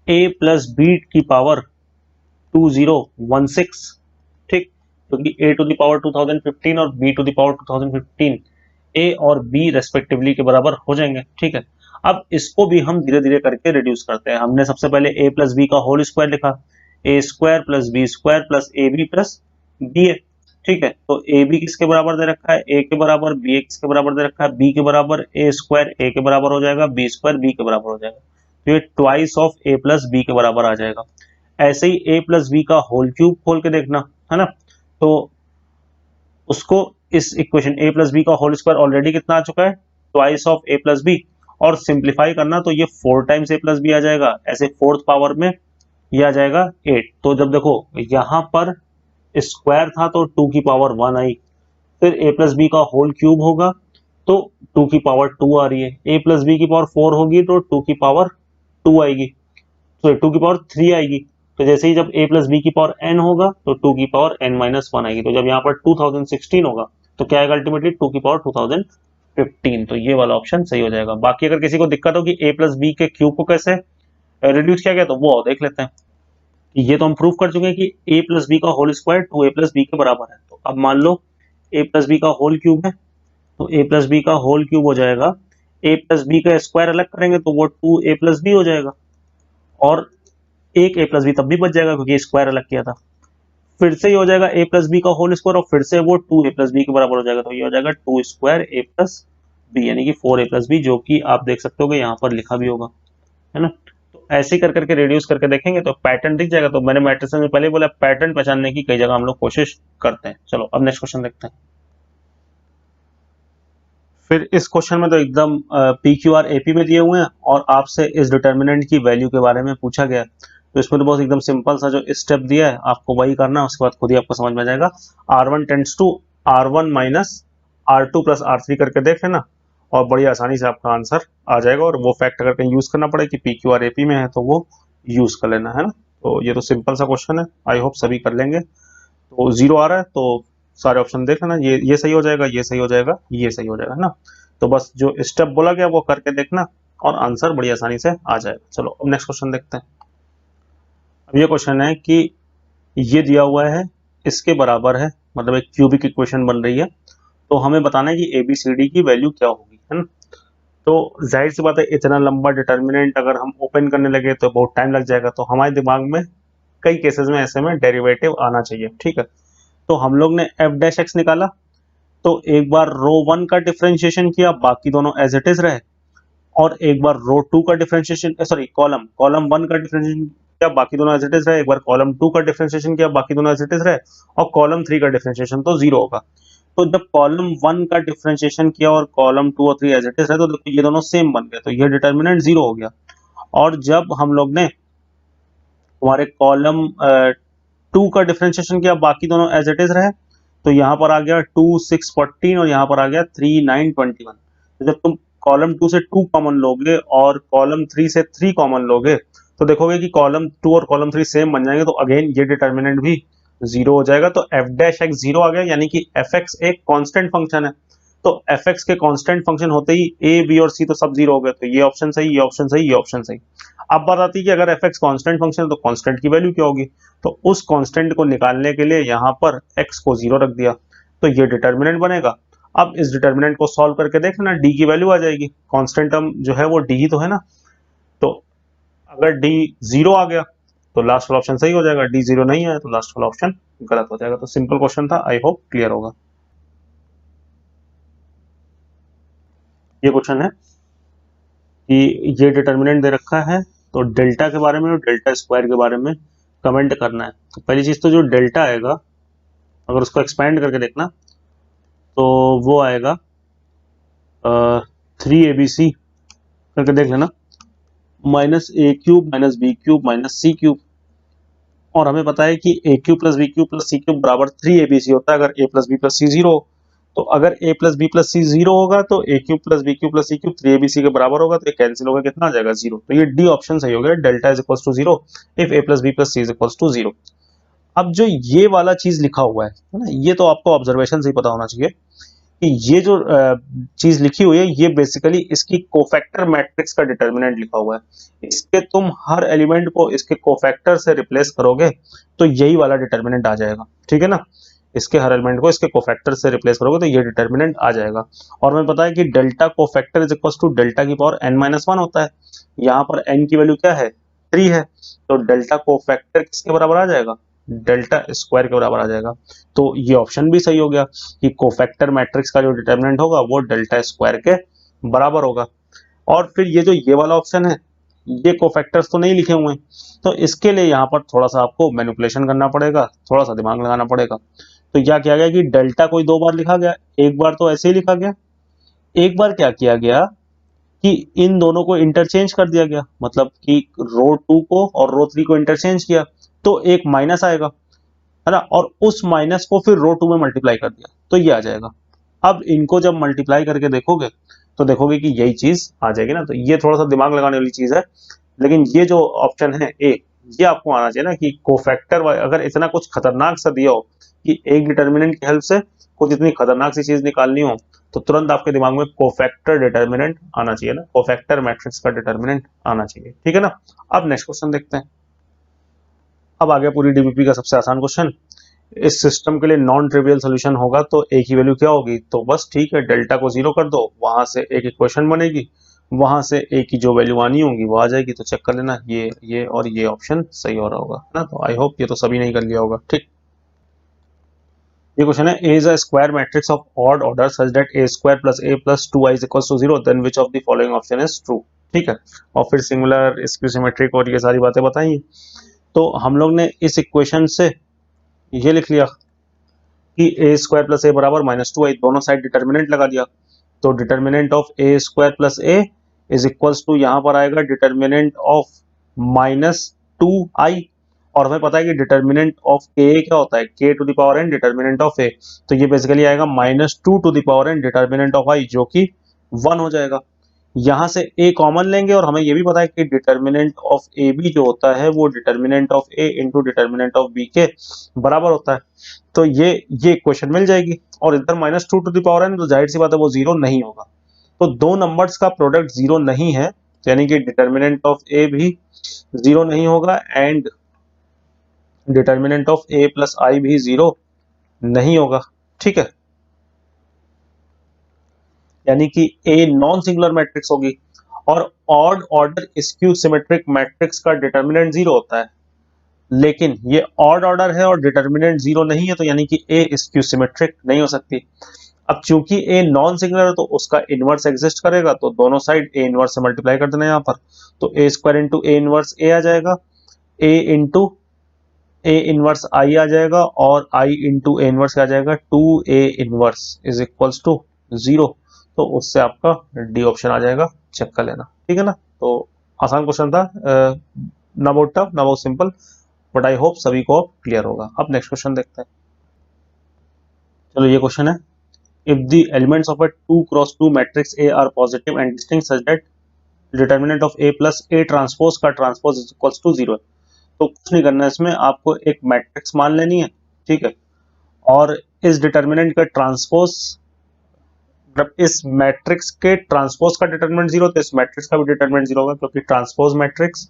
a प्लस बी की पावर 2016। ठीक, क्योंकि a टू द पावर 2015 और b to the power 2015 a और b रेस्पेक्टिवली के बराबर हो जाएंगे। ठीक है, अब इसको भी हम धीरे धीरे करके रिड्यूस करते हैं। हमने सबसे पहले a प्लस बी का होल स्क्वायर लिखा, a square plus B square plus A B plus B है। ठीक है, तो ए बी किसके बराबर दे रखा है, ए के बराबर, बी ए किसके बराबर दे रखा है, बी के बराबर, ए स्क्वायर ए के बराबर हो जाएगा, बी स्क्वायर बी के बराबर हो जाएगा, तो ये twice of A plus B के बराबर आ जाएगा। ऐसे ही ए प्लस बी का होल क्यूब खोल के देखना है ना, तो उसको इस इक्वेशन ए प्लस बी का होल स्क्वायर ऑलरेडी कितना आ चुका है, twice of A plus B, और सिंप्लीफाई करना तो ये 4 टाइम्स ए प्लस बी आ जाएगा, ऐसे फोर्थ पावर में ये आ जाएगा 8। तो जब देखो यहां पर स्क्वायर था तो 2 की पावर 1 आई, फिर a प्लस बी का होल क्यूब होगा तो 2 की पावर 2 आ रही है, a प्लस बी की पावर 4 होगी तो 2 की पावर 2 आएगी, तो 2 की पावर 3 आएगी। तो जैसे ही जब a प्लस बी की पावर n होगा तो 2 की पावर n माइनस 1 आएगी, तो जब यहाँ पर 2016 होगा तो क्या आएगा अल्टीमेटली 2 की पावर 2015। तो ये वाला ऑप्शन सही हो जाएगा। बाकी अगर किसी को दिक्कत हो कि a प्लस बी के क्यूब को कैसे रिड्यूस किया गया तो वो देख लेते हैं। ये तो हम प्रूव कर चुके हैं कि a प्लस बी का whole square 2a plus B के बराबर है। तो अब मान लो a प्लस बी का होल क्यूब है, तो a प्लस बी का होल क्यूब हो जाएगा, a प्लस बी का स्क्वायर अलग करेंगे तो वो 2a प्लस बी हो जाएगा, और एक a प्लस बी तब भी बच जाएगा क्योंकि स्क्वायर अलग किया था। फिर से ये हो जाएगा a प्लस बी का होल स्क्वायर, और फिर से वो 2a प्लस बी के बराबर हो जाएगा, तो ये हो जाएगा 2 स्क्वायर a प्लस बी यानी कि 4a प्लस बी, जो कि आप देख सकते हो कि यहाँ पर लिखा भी होगा, है ना। ऐसे ही कर करके रिड्यूस करके देखेंगे तो पैटर्न दिख जाएगा। तो मैंने मैट्रिक्स में पहले बोला पैटर्न पहचानने की कई जगह हम लोग कोशिश करते हैं। चलो अब नेक्स्ट क्वेश्चन देखते हैं। फिर इस क्वेश्चन में तो एकदम पी क्यू आर एपी में दिए हुए हैं और आपसे इस डिटर्मिनेंट की वैल्यू के बारे में पूछा गया, तो इसमें तो बहुत एकदम सिंपल सा जो स्टेप दिया है आपको वही करना है, उसके बाद खुद ही आपको समझ में आ जाएगा। R1 tends to R1 minus R2 plus R3 करके देख लेना और बड़ी आसानी से आपका आंसर आ जाएगा। और वो फैक्ट अगर कहीं यूज करना पड़े कि पी क्यू आर एपी में है तो वो यूज कर लेना, है ना। तो ये तो सिंपल सा क्वेश्चन है, आई होप सभी कर लेंगे। तो 0 आ रहा है तो सारे ऑप्शन देख लेना, ये सही हो जाएगा, ये सही हो जाएगा, ये सही हो जाएगा, है ना। तो बस जो स्टेप बोला गया वो करके देखना और आंसर बड़ी आसानी से आ जाएगा। चलो अब नेक्स्ट क्वेश्चन देखते हैं। अब ये क्वेश्चन है कि ये दिया हुआ है, इसके बराबर है, मतलब एक क्यूबिक इक्वेशन बन रही है, तो हमें बताना है कि ABCD की वैल्यू क्या होगी, है ना। तो जाहिर सी बात है इतना लंबा डिटर्मिनेंट अगर हम ओपन करने लगे तो बहुत टाइम लग जाएगा, तो हमारे दिमाग में कई केसेस में ऐसे में डेरिवेटिव आना चाहिए, ठीक है। तो हम लोग ने f' निकाला, तो एक बार रो 1 का डिफरेंशिएशन किया, बाकी दोनों एज इट इज रहे, और एक बार रो 2 का डिफरेंशिएशन कॉलम 1 का डिफरेंशिएशन किया, बाकी दोनों एज इट इज रहे, एक बार कॉलम 2 का डिफरेंशिएशन किया, बाकी दोनों एज इट इज रहे, और कॉलम 3 का डिफरेंशिएशन तो 0 होगा। तो जब कॉलम 1 का डिफरेंशिएशन किया और कॉलम 2 और 3 एज इट इज रहे, तो देखो ये दोनों सेम बन गए, तो ये डिटर्मिनेंट 0 हो गया। और जब हम लोग ने हमारे कॉलम 2 का डिफरेंशिएशन किया, बाकी दोनों एज इट इज रहे, तो यहाँ पर आ गया 2 6 14 और यहाँ पर आ गया 3 9 21। तो जब तुम कॉलम 2 से 2 कॉमन लोगे और कॉलम 3 से 3 कॉमन लोगे, तो देखोगे कि कॉलम 2 और कॉलम 3 सेम बन जाएंगे, तो अगेन ये डिटर्मिनेंट भी 0 हो जाएगा। तो f' 0 आ गया, यानी कि fx एक कांस्टेंट फंक्शन है। तो fx के कांस्टेंट फंक्शन होते ही a b और c तो सब जीरो हो गए, तो ये ऑप्शन सही, ये ऑप्शन सही, ये ऑप्शन सही। अब बात आती है कि अगर fx कांस्टेंट फंक्शन है तो कांस्टेंट की वैल्यू क्या होगी, तो उस कांस्टेंट को निकालने के लिए यहाँ पर x को जीरो रख दिया, तो ये डिटर्मिनेंट बनेगा। अब इस डिटर्मिनेंट को सॉल्व करके देख लेना, d की वैल्यू आ जाएगी, कांस्टेंट टर्म जो है वो d ही तो है ना, तो अगर d जीरो आ गया तो लास्ट वाला ऑप्शन सही हो जाएगा, d जीरो नहीं आया तो लास्ट वाला ऑप्शन गलत हो जाएगा। तो सिंपल क्वेश्चन था, आई होप क्लियर होगा। ये क्वेश्चन है कि ये डिटर्मिनेंट दे रखा है, तो डेल्टा के बारे में और डेल्टा स्क्वायर के बारे में कमेंट करना है। तो पहली चीज तो जो डेल्टा आएगा, अगर उसको एक्सपेंड करके देखना तो वो आएगा 3abc करके देख लेना, minus a cube minus b cube minus c cube, और हमें पता है कि a cube plus b cube plus c cube बराबर 3abc होता है अगर a plus b plus c zero हो। तो अगर a plus b plus c zero होगा तो a cube plus b cube plus c cube 3abc के बराबर होगा, तो ये कैंसिल होगा, कितना आ जाएगा जीरो। तो ये डी ऑप्शन सही हो गया, delta is equals to zero if a plus b plus c is equals to zero. अब जो ये वाला चीज लिखा हुआ है ना, ये तो आपको ऑब्जर्वेशन से ही पता होना चाहिए कि ये जो चीज लिखी हुई है ये बेसिकली इसकी कोफैक्टर मैट्रिक्स का डिटर्मिनेंट लिखा हुआ है। इसके तुम हर एलिमेंट को इसके कोफैक्टर से रिप्लेस करोगे तो यही वाला डिटर्मिनेंट आ जाएगा, ठीक है ना। इसके हर एलिमेंट को इसके कोफैक्टर से रिप्लेस करोगे तो ये डिटर्मिनेंट आ जाएगा। और हमें पता है कि delta cofactor is equal to delta की पावर n-1 होता है। यहाँ पर n की वैल्यू क्या है, 3 है, तो डेल्टा कोफैक्टर किसके बराबर आ जाएगा, डेल्टा स्क्वायर के बराबर आ जाएगा। तो ये ऑप्शन भी सही हो गया कि कोफैक्टर मैट्रिक्स का जो डिटर्मिनेंट होगा वो डेल्टा स्क्वायर के बराबर होगा। और फिर ये जो ये वाला ऑप्शन है, ये कोफैक्टर्स तो नहीं लिखे हुए हैं, तो इसके लिए यहाँ पर थोड़ा सा आपको मैनिपुलेशन करना पड़ेगा, थोड़ा सा दिमाग लगाना पड़ेगा। तो क्या किया गया कि डेल्टा कोई दो बार लिखा गया, एक बार तो ऐसे ही लिखा गया, एक बार क्या किया गया कि इन दोनों को इंटरचेंज कर दिया गया, मतलब कि रो 2 को और रो 3 को इंटरचेंज किया तो एक माइनस आएगा, है ना, और उस माइनस को फिर रो 2 में मल्टीप्लाई कर दिया तो ये आ जाएगा। अब इनको जब मल्टीप्लाई करके देखोगे तो देखोगे कि यही चीज आ जाएगी ना। तो ये थोड़ा सा दिमाग लगाने वाली चीज है, लेकिन ये जो ऑप्शन है ए, ये आपको आना चाहिए ना कि कोफैक्टर अगर इतना कुछ खतरनाक सा दिया हो कि एक डिटर्मिनेंट की हेल्प से कुछ इतनी खतरनाक सी चीज निकालनी हो तो तुरंत आपके दिमाग में कोफैक्टर डिटर्मिनेंट आना चाहिए ना, कोफैक्टर मैट्रिक्स का डिटर्मिनेंट आना चाहिए, ठीक है ना। अब नेक्स्ट क्वेश्चन देखते हैं। अब आ गया पूरी डीबीपी का सबसे आसान क्वेश्चन। इस सिस्टम के लिए नॉन ट्रिवियल सोल्यूशन होगा तो ए की वैल्यू क्या होगी, तो बस ठीक है, डेल्टा को जीरो कर दो, वहां से एक इक्वेशन बनेगी, वहां से ए की जो वैल्यू आनी होगी वो आ जाएगी। तो चेक कर लेना ये और ये ऑप्शन सही हो रहा होगा ना। तो आई होप ये तो सभी ने कर लिया होगा, ठीक। ये क्वेश्चन है, A is a square matrix of odd order such that A square plus A plus 2i is equal to 0, then which of the following option is true, ठीक है। और फिर सिंगुलर, स्क्यू सिमेट्रिक और ये सारी बातें बताई। तो हम लोग ने इस इक्वेशन से ये लिख लिया कि ए स्क्वायर प्लस ए बराबर माइनस 2i, दोनों साइड डिटर्मिनेंट लगा दिया। तो determinant of A square plus A is equals to यहां पर आएगा डिटर्मिनेंट ऑफ माइनस 2i, और हमें पता है कि डिटर्मिनेंट ऑफ के क्या होता है, k to the power n determinant of A, तो ये बेसिकली आएगा minus 2 to the power n determinant of I, जो कि 1 हो जाएगा। यहां से a कॉमन लेंगे और हमें ये भी पता है कि डिटर्मिनेंट ऑफ ए बी जो होता है वो determinant of a into determinant of B के बराबर होता है। तो ये इक्वेशन मिल जाएगी, और इधर minus 2 to the power n, तो जाहिर सी बात है वो जीरो नहीं होगा। तो दो नंबर्स का प्रोडक्ट जीरो नहीं है, यानी कि डिटर्मिनेंट ऑफ ए भी जीरो नहीं होगा and determinant of a plus I भी जीरो नहीं होगा, ठीक है। यानी कि A नॉन सिंगुलर मैट्रिक्स होगी, और odd order skew symmetric matrix का डिटर्मिनेंट जीरो होता है, लेकिन ये ऑड ऑर्डर है और डिटर्मिनेंट जीरो नहीं है, तो यानी कि A स्क्यू सिमेट्रिक नहीं हो सकती। अब चूंकि A नॉन सिंगुलर है तो उसका इनवर्स एग्जिस्ट करेगा, तो दोनों साइड A इनवर्स से मल्टीप्लाई कर देना यहाँ पर, तो A square into A inverse A आ जाएगा, A into A inverse I आ जाएगा, और I इंटू A इनवर्स आ जाएगा 2A inverse is equals to 0। तो उससे आपका डी ऑप्शन आ जाएगा, चेक कर लेना, ठीक है ना। तो आसान क्वेश्चन था, ना बहुत टफ ना बहुत सिंपल, बट आई होप सभी को क्लियर होगा। अब नेक्स्ट क्वेश्चन देखते हैं। चलो ये क्वेश्चन है, if the elements of a 2x2 matrix A R positive and distinct such that determinant of A plus A transpose का ट्रांसपोज इज इक्वल्स टू 0 है। तो कुछ नहीं करना है इसमें, आपको एक मैट्रिक्स मान लेनी है, ठीक है, और इस डिटर्मिनेंट का ट्रांसपोज मतलब इस मैट्रिक्स के ट्रांसपोज का डिटरमिनेंट जीरो, तो इस मैट्रिक्स का भी डिटरमिनेंट जीरो होगा, क्योंकि ट्रांसपोज मैट्रिक्स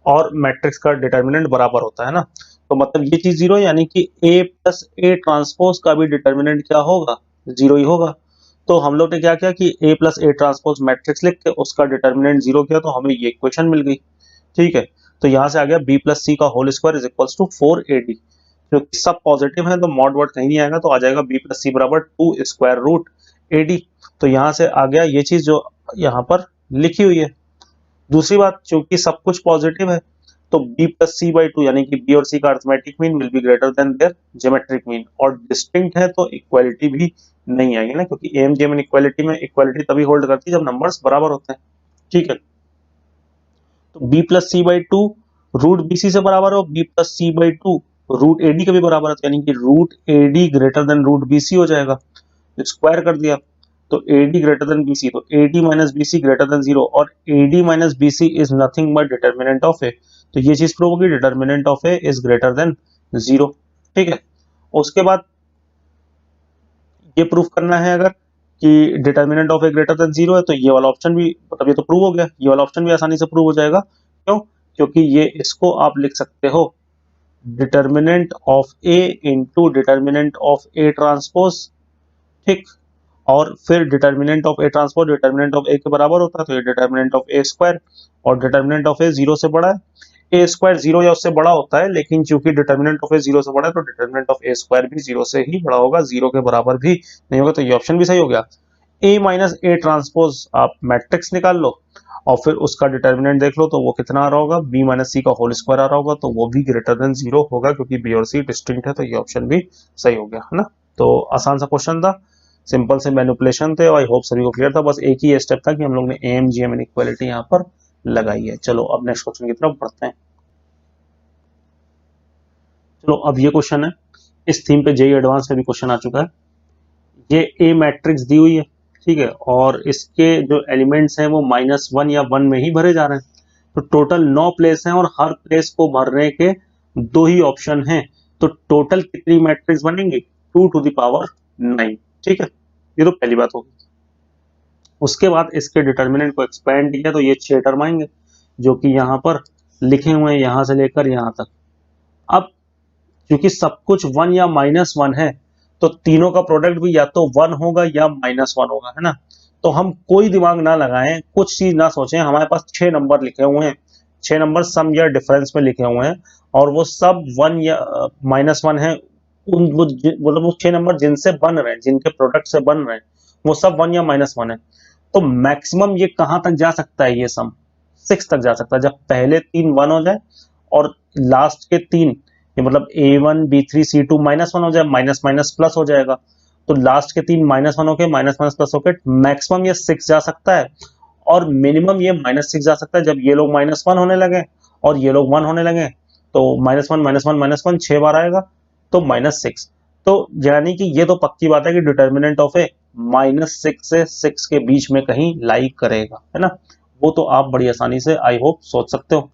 और मैट्रिक्स का डिटरमिनेंट बराबर होता है ना। तो मतलब ये चीज जीरो, यानी कि ए प्लस ए ट्रांसपोज का भी डिटरमिनेंट क्या होगा, जीरो ही होगा। तो हम लोग ने क्या किया कि ए प्लस ए ट्रांसपोज मैट्रिक्स लिख के उसका डिटरमिनेंट जीरो किया, तो हमें ये इक्वेशन मिल गई। ठीक है, तो यहां से आ गया बी प्लस सी का whole square is equal to 4ad, क्योंकि सब पॉजिटिव है तो मॉड वर्ड कहीं नहीं आएगा, तो आ जाएगा बी प्लस सी बराबर 2 स्क्वायर रूट ad। तो यहां से आ गया ये चीज जो यहाँ पर लिखी हुई है। दूसरी बात, चूंकि सब कुछ पॉजिटिव है तो b plus c by two, यानी कि b और c का arithmetic mean will be greater than their geometric mean, और डिस्टिंक्ट है तो इक्वालिटी भी नहीं आएगी ना, क्योंकि एम जेम इक्वालिटी में इक्वालिटी तभी होल्ड करती है जब नंबर्स बराबर होते हैं। ठीक है, तो b plus c by two root b c से बराबर हो, b plus c by two root AD का भी बराबर है, यानी कि root AD greater than root b c हो जाएगा। स्क्वायर कर दिया तो AD ग्रेटर देन BC, तो AD minus BC greater than zero, और AD minus BC is nothing but determinant of A। तो ये चीज प्रूव होगी, determinant of A is greater than zero. ठीक है, उसके बाद ये प्रूफ करना है अगर कि determinant of A greater than zero है, तो ये वाला ऑप्शन भी, मतलब ये तो प्रूव हो गया, ये वाला ऑप्शन भी आसानी से प्रूव हो जाएगा। क्यों? क्योंकि ये इसको आप लिख सकते हो determinant of A into determinant of A transpose. ठीक, और फिर determinant of A transpose determinant of A के बराबर होता है, तो ये डिटरमिनेंट ऑफ ए स्क्वायर, और डिटरमिनेंट ऑफ ए जीरो से बड़ा है, ए स्क्वायर जीरो या उससे बड़ा होता है, लेकिन चूंकि डिटरमिनेंट ऑफ ए जीरो से बड़ा है तो डिटरमिनेंट ऑफ ए स्क्वायर भी जीरो से ही बड़ा होगा, जीरो के बराबर भी नहीं होगा, तो ये ऑप्शन भी सही हो गया। ए माइनस ए ट्रांसपोज आप मैट्रिक्स निकाल लो और फिर उसका डिटरमिनेंट देख लो, तो वो कितना आ रहा होगा, बी माइनस सी का होल स्क्वायर आ रहा होगा, तो वो भी ग्रेटर देन जीरो होगा, क्योंकि बी और सी डिस्टिंक्ट है, तो ये ऑप्शन भी सही हो गया, है ना। तो आसान सा क्वेश्चन था, सिंपल से मैनिपुलेशन थे, और आई होप सभी को क्लियर था। बस एक ही स्टेप था कि हम लोग ने एम जी एम इक्वालिटी यहाँ पर लगाई है। चलो अब नेक्स्ट क्वेश्चन की तरफ बढ़ते हैं। चलो अब ये क्वेश्चन है, इस थीम पे जेई एडवांस में भी क्वेश्चन आ चुका है। ये ए मैट्रिक्स दी हुई है, ठीक है, और इसके जो एलिमेंट्स हैं वो -1 या 1 में ही भरे जा रहे हैं। तो टोटल 9 प्लेस हैं और हर प्लेस को भरने के 2 ही ऑप्शन हैं, तो टोटल कितनी मैट्रिक्स बनेंगी, 2 टू द पावर 9। ठीक है, ये तो पहली बात होगी। उसके बाद इसके डिटर्मिनेंट को एक्सपेंड किया तो ये 6 टर्म आएंगे जो कि यहाँ पर लिखे हुए हैं, यहां से लेकर यहां तक। अब क्योंकि सब कुछ 1 या -1 है तो तीनों का प्रोडक्ट भी या तो 1 होगा या -1 होगा, है ना। तो हम कोई दिमाग ना लगाएं, कुछ चीज ना सोचें, हमारे पास 6 नंबर लिखे हुए हैं, 6 नंबर सम या डिफरेंस में लिखे हुए हैं, और वो सब 1 या -1 है। मतलब वो 6 नंबर जिनसे बन रहे हैं, जिनके प्रोडक्ट से बन रहे हैं, वो सब 1 या -1 है। तो मैक्सिमम ये कहां तक जा सकता है, ये सम 6 तक जा सकता है, जब पहले 3 1 हो जाए और लास्ट के 3, ये मतलब A1 B3 C2 -1 हो जाए, माइनस माइनस प्लस हो जाएगा, तो लास्ट के 3 -1 होके माइनस माइनस प्लस होके मैक्सिमम ये 6 जा सकता है, और मिनिमम ये -6 जा सकता है जब ये लोग -1 होने लगे और ये लोग 1 होने लगे, तो -1 6 बार आएगा, तो -6। तो यानी कि ये तो पक्की बात है कि डिटर्मिनेंट ऑफ ए -6 से 6 के बीच में कहीं लाई करेगा, है ना। वो तो आप बड़ी आसानी से आई होप सोच सकते हो।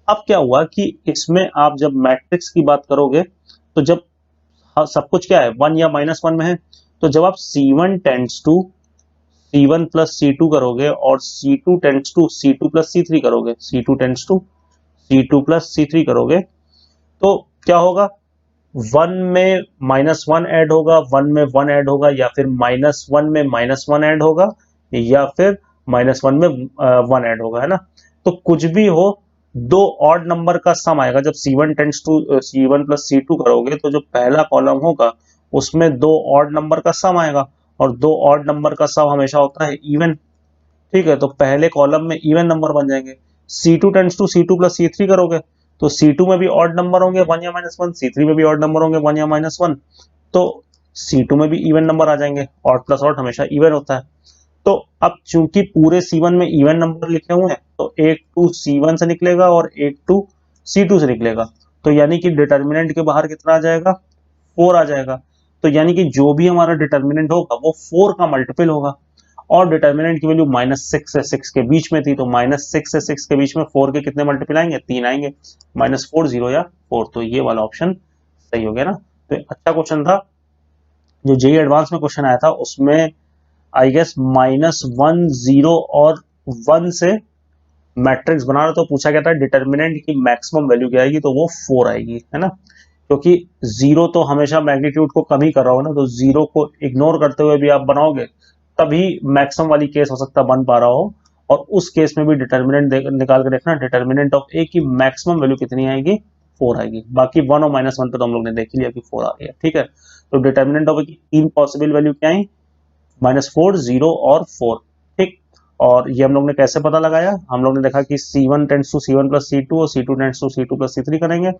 अब क्या हुआ कि इसमें आप जब मैट्रिक्स की बात करोगे तो जब सब कुछ क्या है 1 या -1 में है, तो जब आप C1 tends to C1 plus C2 करोगे और C2 tends to C2 plus C3 करोगे, C2 tends to C2 plus C3 करोगे, तो क्या होगा, 1 में -1 ऐड होगा, 1 में 1 ऐड होगा, या फिर -1 में -1 ऐड होगा, या फिर -1 में 1 ऐड होगा, है ना। तो कुछ भी हो, 2 ऑड नंबर का सम आएगा। जब C1 tends to C1 plus C2 करोगे तो जो पहला कॉलम होगा उसमें 2 ऑड नंबर का सम आएगा, और 2 ऑड नंबर का सम हमेशा होता है इवन। ठीक है, तो पहले कॉलम में इवन नंबर बन जाएंगे। C2 tends to C2 plus C3 करोगे तो C2 में भी ऑड नंबर होंगे 1 या -1, C3 में भी ऑड नंबर होंगे 1 या -1, तो C2 में भी इवन नंबर आ जाएंगे। ऑड प्लस ऑड हमेशा इवन होता है। तो अब चूंकि पूरे C1 में इवन नंबर लिखे हुए हैं, तो एक 2 C1 से निकलेगा और एक 2 C2 से निकलेगा, तो यानी कि डिटर्मिनेंट के बाहर कितना आ जाएगा, 4 आ जाएगा। तो यानी कि जो भी हमारा डिटर्मिनेंट होगा वो 4 का मल्टीपल होगा, और डिटर्मिनेंट की वैल्यू -6 से 6 के बीच में थी, तो -6 से 6 के बीच में 4 के कितने मल्टीपल आएंगे, 3 आएंगे, -4 0 या 4, तो ये वाला ऑप्शन सही हो गया ना। तो अच्छा क्वेश्चन था, जो जेई एडवांस में क्वेश्चन आया था उसमें आई गेस -1 0 और 1 से मैट्रिक्स बना रहा, तो पूछा गया था डिटर्मिनेंट की मैक्सिमम वैल्यू क्या आएगी, तो वो 4 आएगी, है ना, क्योंकि जीरो तो हमेशा मैग्नीट्यूड को कम ही कर रहा होगा ना, तो जीरो को इग्नोर करते हुए भी आप बनाओगे तभी मैक्सिमम वाली केस हो सकता है बन पा रहा हो, और उस केस में भी डिटर्मिनेंट निकाल के देखना, डिटर्मिनेंट ऑफ ए की मैक्सिमम वैल्यू कितनी आएगी, 4 आएगी। बाकी 1 और -1 पे तो हम लोग ने देख लिया कि 4 आ रही है, ठीक है। तो डिटर्मिनेंट ऑफ ए की 3 पॉसिबल वैल्यू क्या आई, -4, 0 और 4, ठीक। और ये हम लोग ने कैसे पता लगाया, हम लोग ने देखा कि C1 tends to C1 plus C2 और C2 tends to C2 plus C3 करेंगे,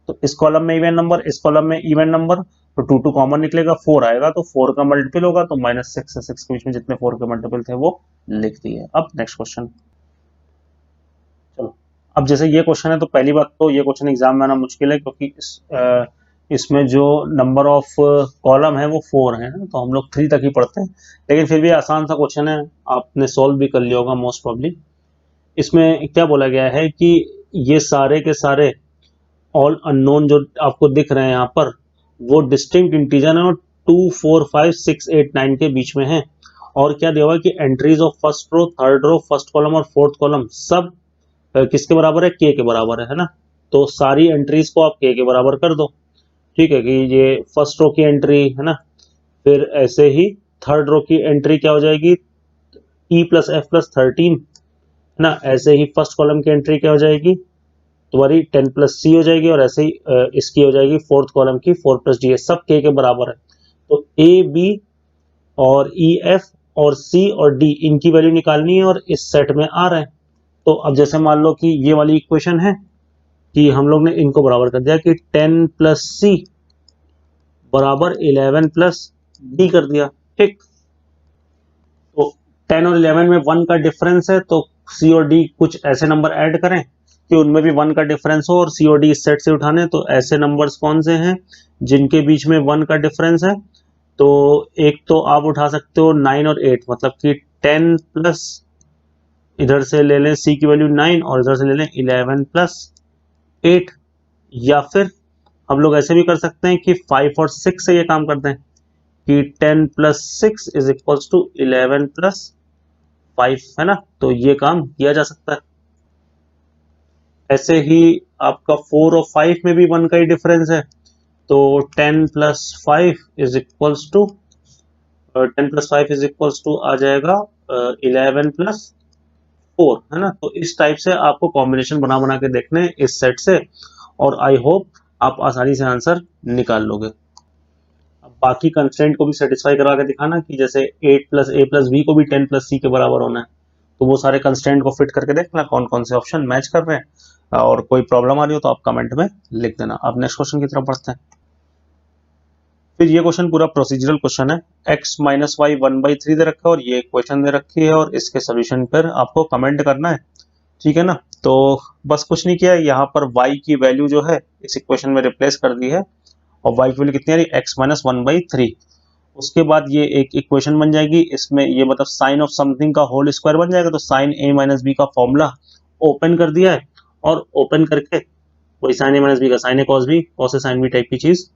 तो इस कॉलम में इवन नंबर, इस कॉलम में इवन नंबर, तो 2 कॉमन निकलेगा, 4 आएगा, तो 4 का मल्टीपल होगा, तो -6 से 6 के बीच में जितने 4 के मल्टीपल थे वो लिख दिए। अब नेक्स्ट क्वेश्चन, चलो। अब जैसे ये क्वेश्चन है, तो पहली बात तो ये क्वेश्चन एग्जाम में आना मुश्किल है, क्योंकि इसमें जो नंबर ऑफ कॉलम है वो 4 है, तो हम लोग 3 तक ही पढ़ते हैं, लेकिन फिर भी आसान सा क्वेश्चन है, आपने सॉल्व भी कर लिया होगा मोस्ट प्रॉब्ली। इसमें क्या बोला गया है कि ये सारे के सारे ऑल अननोन जो आपको दिख रहे हैं यहाँ पर, वो डिस्टिंक्ट इंटीजर है और 2 4 5 6 8 9 के बीच में है, और क्या दिया हुआ कि entries of first row, third row, first column और फोर्थ कॉलम सब किसके बराबर है, के के बराबर है ना, तो सारी एंट्रीज को आप के बराबर कर दो, ठीक है, कि ये फर्स्ट रो की एंट्री है ना, फिर ऐसे ही थर्ड रो की एंट्री क्या हो जाएगी, E प्लस एफ प्लस 13 है ना, ऐसे ही फर्स्ट कॉलम की एंट्री क्या हो जाएगी तुम्हारी 10 प्लस सी हो जाएगी, और ऐसे ही इसकी हो जाएगी फोर्थ कॉलम की 4 प्लस डी, सब के बराबर है, तो ए बी और ई एफ और सी और डी इनकी वैल्यू निकालनी है, और इस सेट में आ रहा है। तो अब जैसे मान लो कि ये वाली इक्वेशन है कि हम लोग ने इनको बराबर कर दिया कि 10 प्लस सी बराबर 11 प्लस डी कर दिया, ठीक। तो 10 और 11 में 1 का डिफरेंस है, तो सी और डी कुछ ऐसे नंबर ऐड करें कि उनमें भी 1 का डिफरेंस हो, और सी और डी इस सेट से उठाने, तो ऐसे नंबर्स कौन से हैं जिनके बीच में 1 का डिफरेंस है, तो एक तो आप उठा सकते हो 9 और 8, मतलब कि 10 प्लस इधर से ले लें सी की वैल्यू 9 और इधर से ले लें 11 प्लस 8, या फिर हम लोग ऐसे भी कर सकते हैं कि 5 और 6 से ये काम करते हैं कि 10 plus 6 is equals to 11 plus 5, है ना, तो ये काम किया जा सकता है। ऐसे ही आपका 4 और 5 में भी 1 का ही डिफरेंस है, तो 10 plus 5 is equals to 10 plus 5 is equals to आ जाएगा 11 प्लस 4, है ना, तो इस टाइप से आपको कॉम्बिनेशन बना के देखने हैं इस सेट से, और आई होप आप आसानी से आंसर निकाल लोगे। अब बाकी कंस्ट्रेंट को भी सेटिस्फाई करा के दिखाना कि जैसे 8 प्लस ए प्लस बी को भी 10 प्लस सी के बराबर होना है, तो वो सारे कंस्ट्रेंट को फिट करके देखना कौन कौन से ऑप्शन मैच कर रहे हैं, और कोई प्रॉब्लम आ रही हो तो आप कमेंट में लिख देना। अब नेक्स्ट क्वेश्चन की तरफ बढ़ते हैं। फिर ये क्वेश्चन पूरा प्रोसीजरल क्वेश्चन है, x माइनस वाई 1/3 दे रखा है, और ये क्वेश्चन दे रखी है, और इसके सोल्यूशन पर आपको कमेंट करना है, ठीक है ना। तो बस कुछ नहीं किया, यहाँ पर y की वैल्यू जो है इस इक्वेशन में रिप्लेस कर दी है, और y की वैल्यू कितनी आ रही है, x माइनस 1/3। उसके बाद ये एक इक्वेशन बन जाएगी, इसमें ये मतलब साइन ऑफ समथिंग का होल स्क्वायर बन जाएगा, तो साइन a माइनस बी का फॉर्मूला ओपन कर दिया है, और ओपन करके वही साइन a माइनस बी का sine a cos b, cos a sine b type की चीज,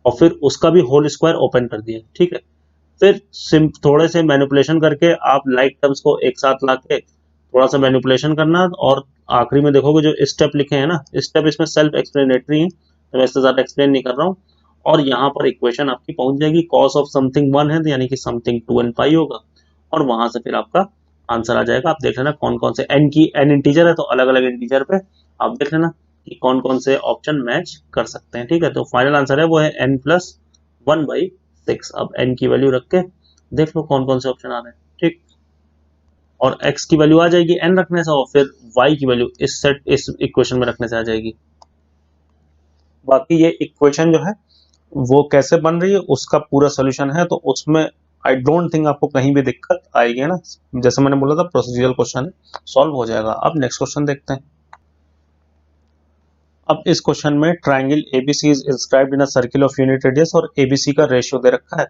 और फिर उसका भी होल स्क्वायर ओपन कर दिया, ठीक है। फिर थोड़े से मैनिपुलेशन करके आप लाइक टर्म्स को एक साथ लाके थोड़ा सा मैनिपुलेशन करना, और आखिरी में देखोगे जो स्टेप लिखे हैं ना, स्टेप इसमें सेल्फ एक्सप्लेनेटरी है, तो मैं इससे ज्यादा एक्सप्लेन नहीं कर रहा हूँ, और यहाँ पर इक्वेशन आपकी पहुंच जाएगी, कॉस ऑफ समथिंग 1 है, तो यानी कि समथिंग 2n पाई होगा, और वहां से फिर आपका आंसर आ जाएगा। आप देख लेना कौन कौन से n की n इंटीजर है, तो अलग अलग इंटीजर पे आप देख लेना कि कौन कौन से ऑप्शन मैच कर सकते हैं, ठीक है। तो फाइनल आंसर है वो है n प्लस 1/6। अब n की वैल्यू रख के देख लो कौन कौन से ऑप्शन आ रहे हैं, ठीक, और x की वैल्यू आ जाएगी n रखने से, और फिर y की वैल्यू इस इक्वेशन में रखने से आ जाएगी। बाकी ये इक्वेशन जो है वो कैसे बन रही है उसका पूरा सोल्यूशन है, तो उसमें आई डोंट थिंक आपको कहीं भी दिक्कत आएगी, है ना, जैसे मैंने बोला था प्रोसीजरल क्वेश्चन है, सॉल्व हो जाएगा। अब नेक्स्ट क्वेश्चन देखते हैं। अब इस क्वेश्चन में triangle ABC is inscribed in a circle of unit radius, और एबीसी का रेशियो दे रखा है,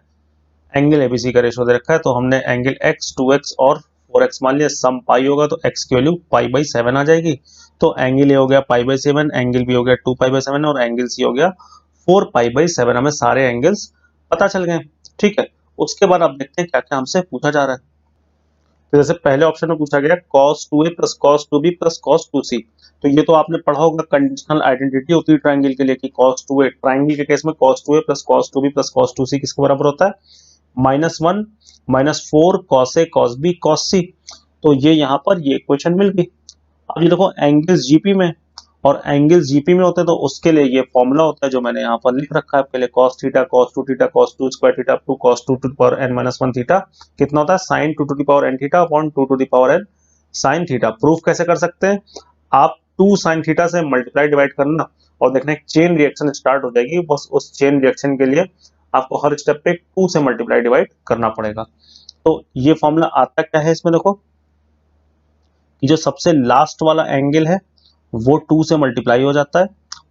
एंगल एबीसी का रेशियो दे रखा है, तो हमने एंगल x 2x और 4x मान लिया, सम पाई होगा तो x की वैल्यू π/7 आ जाएगी, तो एंगल ए हो गया π/7, एंगल बी हो गया 2π/7, और एंगल सी हो गया 4π/7। हमें सारे एंगल्स पता चल गए, ठीक है। उसके बाद आप देखते हैं क्या क्या हमसे पूछा जा रहा है। तो जैसे पहले ऑप्शन में पूछा गया cos 2a plus cos 2b plus cos 2c, तो ये तो आपने पढ़ा होगा, कंडीशनल आइडेंटिटी होती है ट्राइंगल के लिए कि cos 2a, ट्राइंगल के केस में cos 2a plus cos 2b plus cos 2c किसके बराबर होता है, -1 -4 cos a cos b cos c। तो ये यहाँ पर ये इक्वेशन मिल गई। अब ये देखो एंगल्स जीपी में, और एंगल्स जीपी में होते हैं तो उसके लिए ये फॉर्मूला होता है जो मैंने यहाँ पर लिख रखा है आपके लिए, cos theta cos 2 theta cos 2 square theta up to cos 2 to the power n minus 1 theta कितना होता है sin 2 to the power n theta upon 2 to the power n sin theta. Proof कैसे कर सकते हैं, आप 2 sin थीटा से मल्टीप्लाई डिवाइड करना और देखना एक चेन रिएक्शन स्टार्ट हो जाएगी। बस उस चेन रिएक्शन के लिए आपको हर स्टेप पे 2 से मल्टीप्लाई डिवाइड करना पड़ेगा। तो ये फॉर्मूला आता क्या है इसमें, देखो कि जो सबसे लास्ट वाला एंगल है वो 2 से मल्टीप्लाई हो जाता है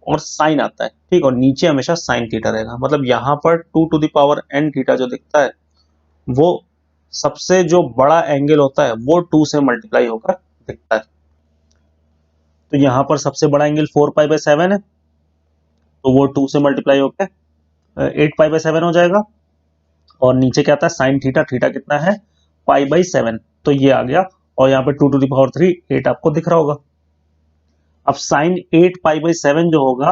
और साइन आता है, ठीक, और नीचे हमेशा साइन थीटा रहेगा। मतलब यहाँ पर 2 to the power n theta जो दिखता है वो सबसे जो बड़ा एंगल होता है वो 2 से मल्टीप्लाई होकर दिखता है। तो यहाँ पर सबसे बड़ा एंगल 4π/7 है, तो वो 2 से मल्टीप्लाई होकर 8π/7 हो जाएगा। और नीचे क्या आता है साइन थीटा, थीटा कितना है π/7, तो ये आ गया। और यहाँ पे 2 टू द पावर 3 8 आपको दिख रहा होगा। अब साइन 8π/7 जो होगा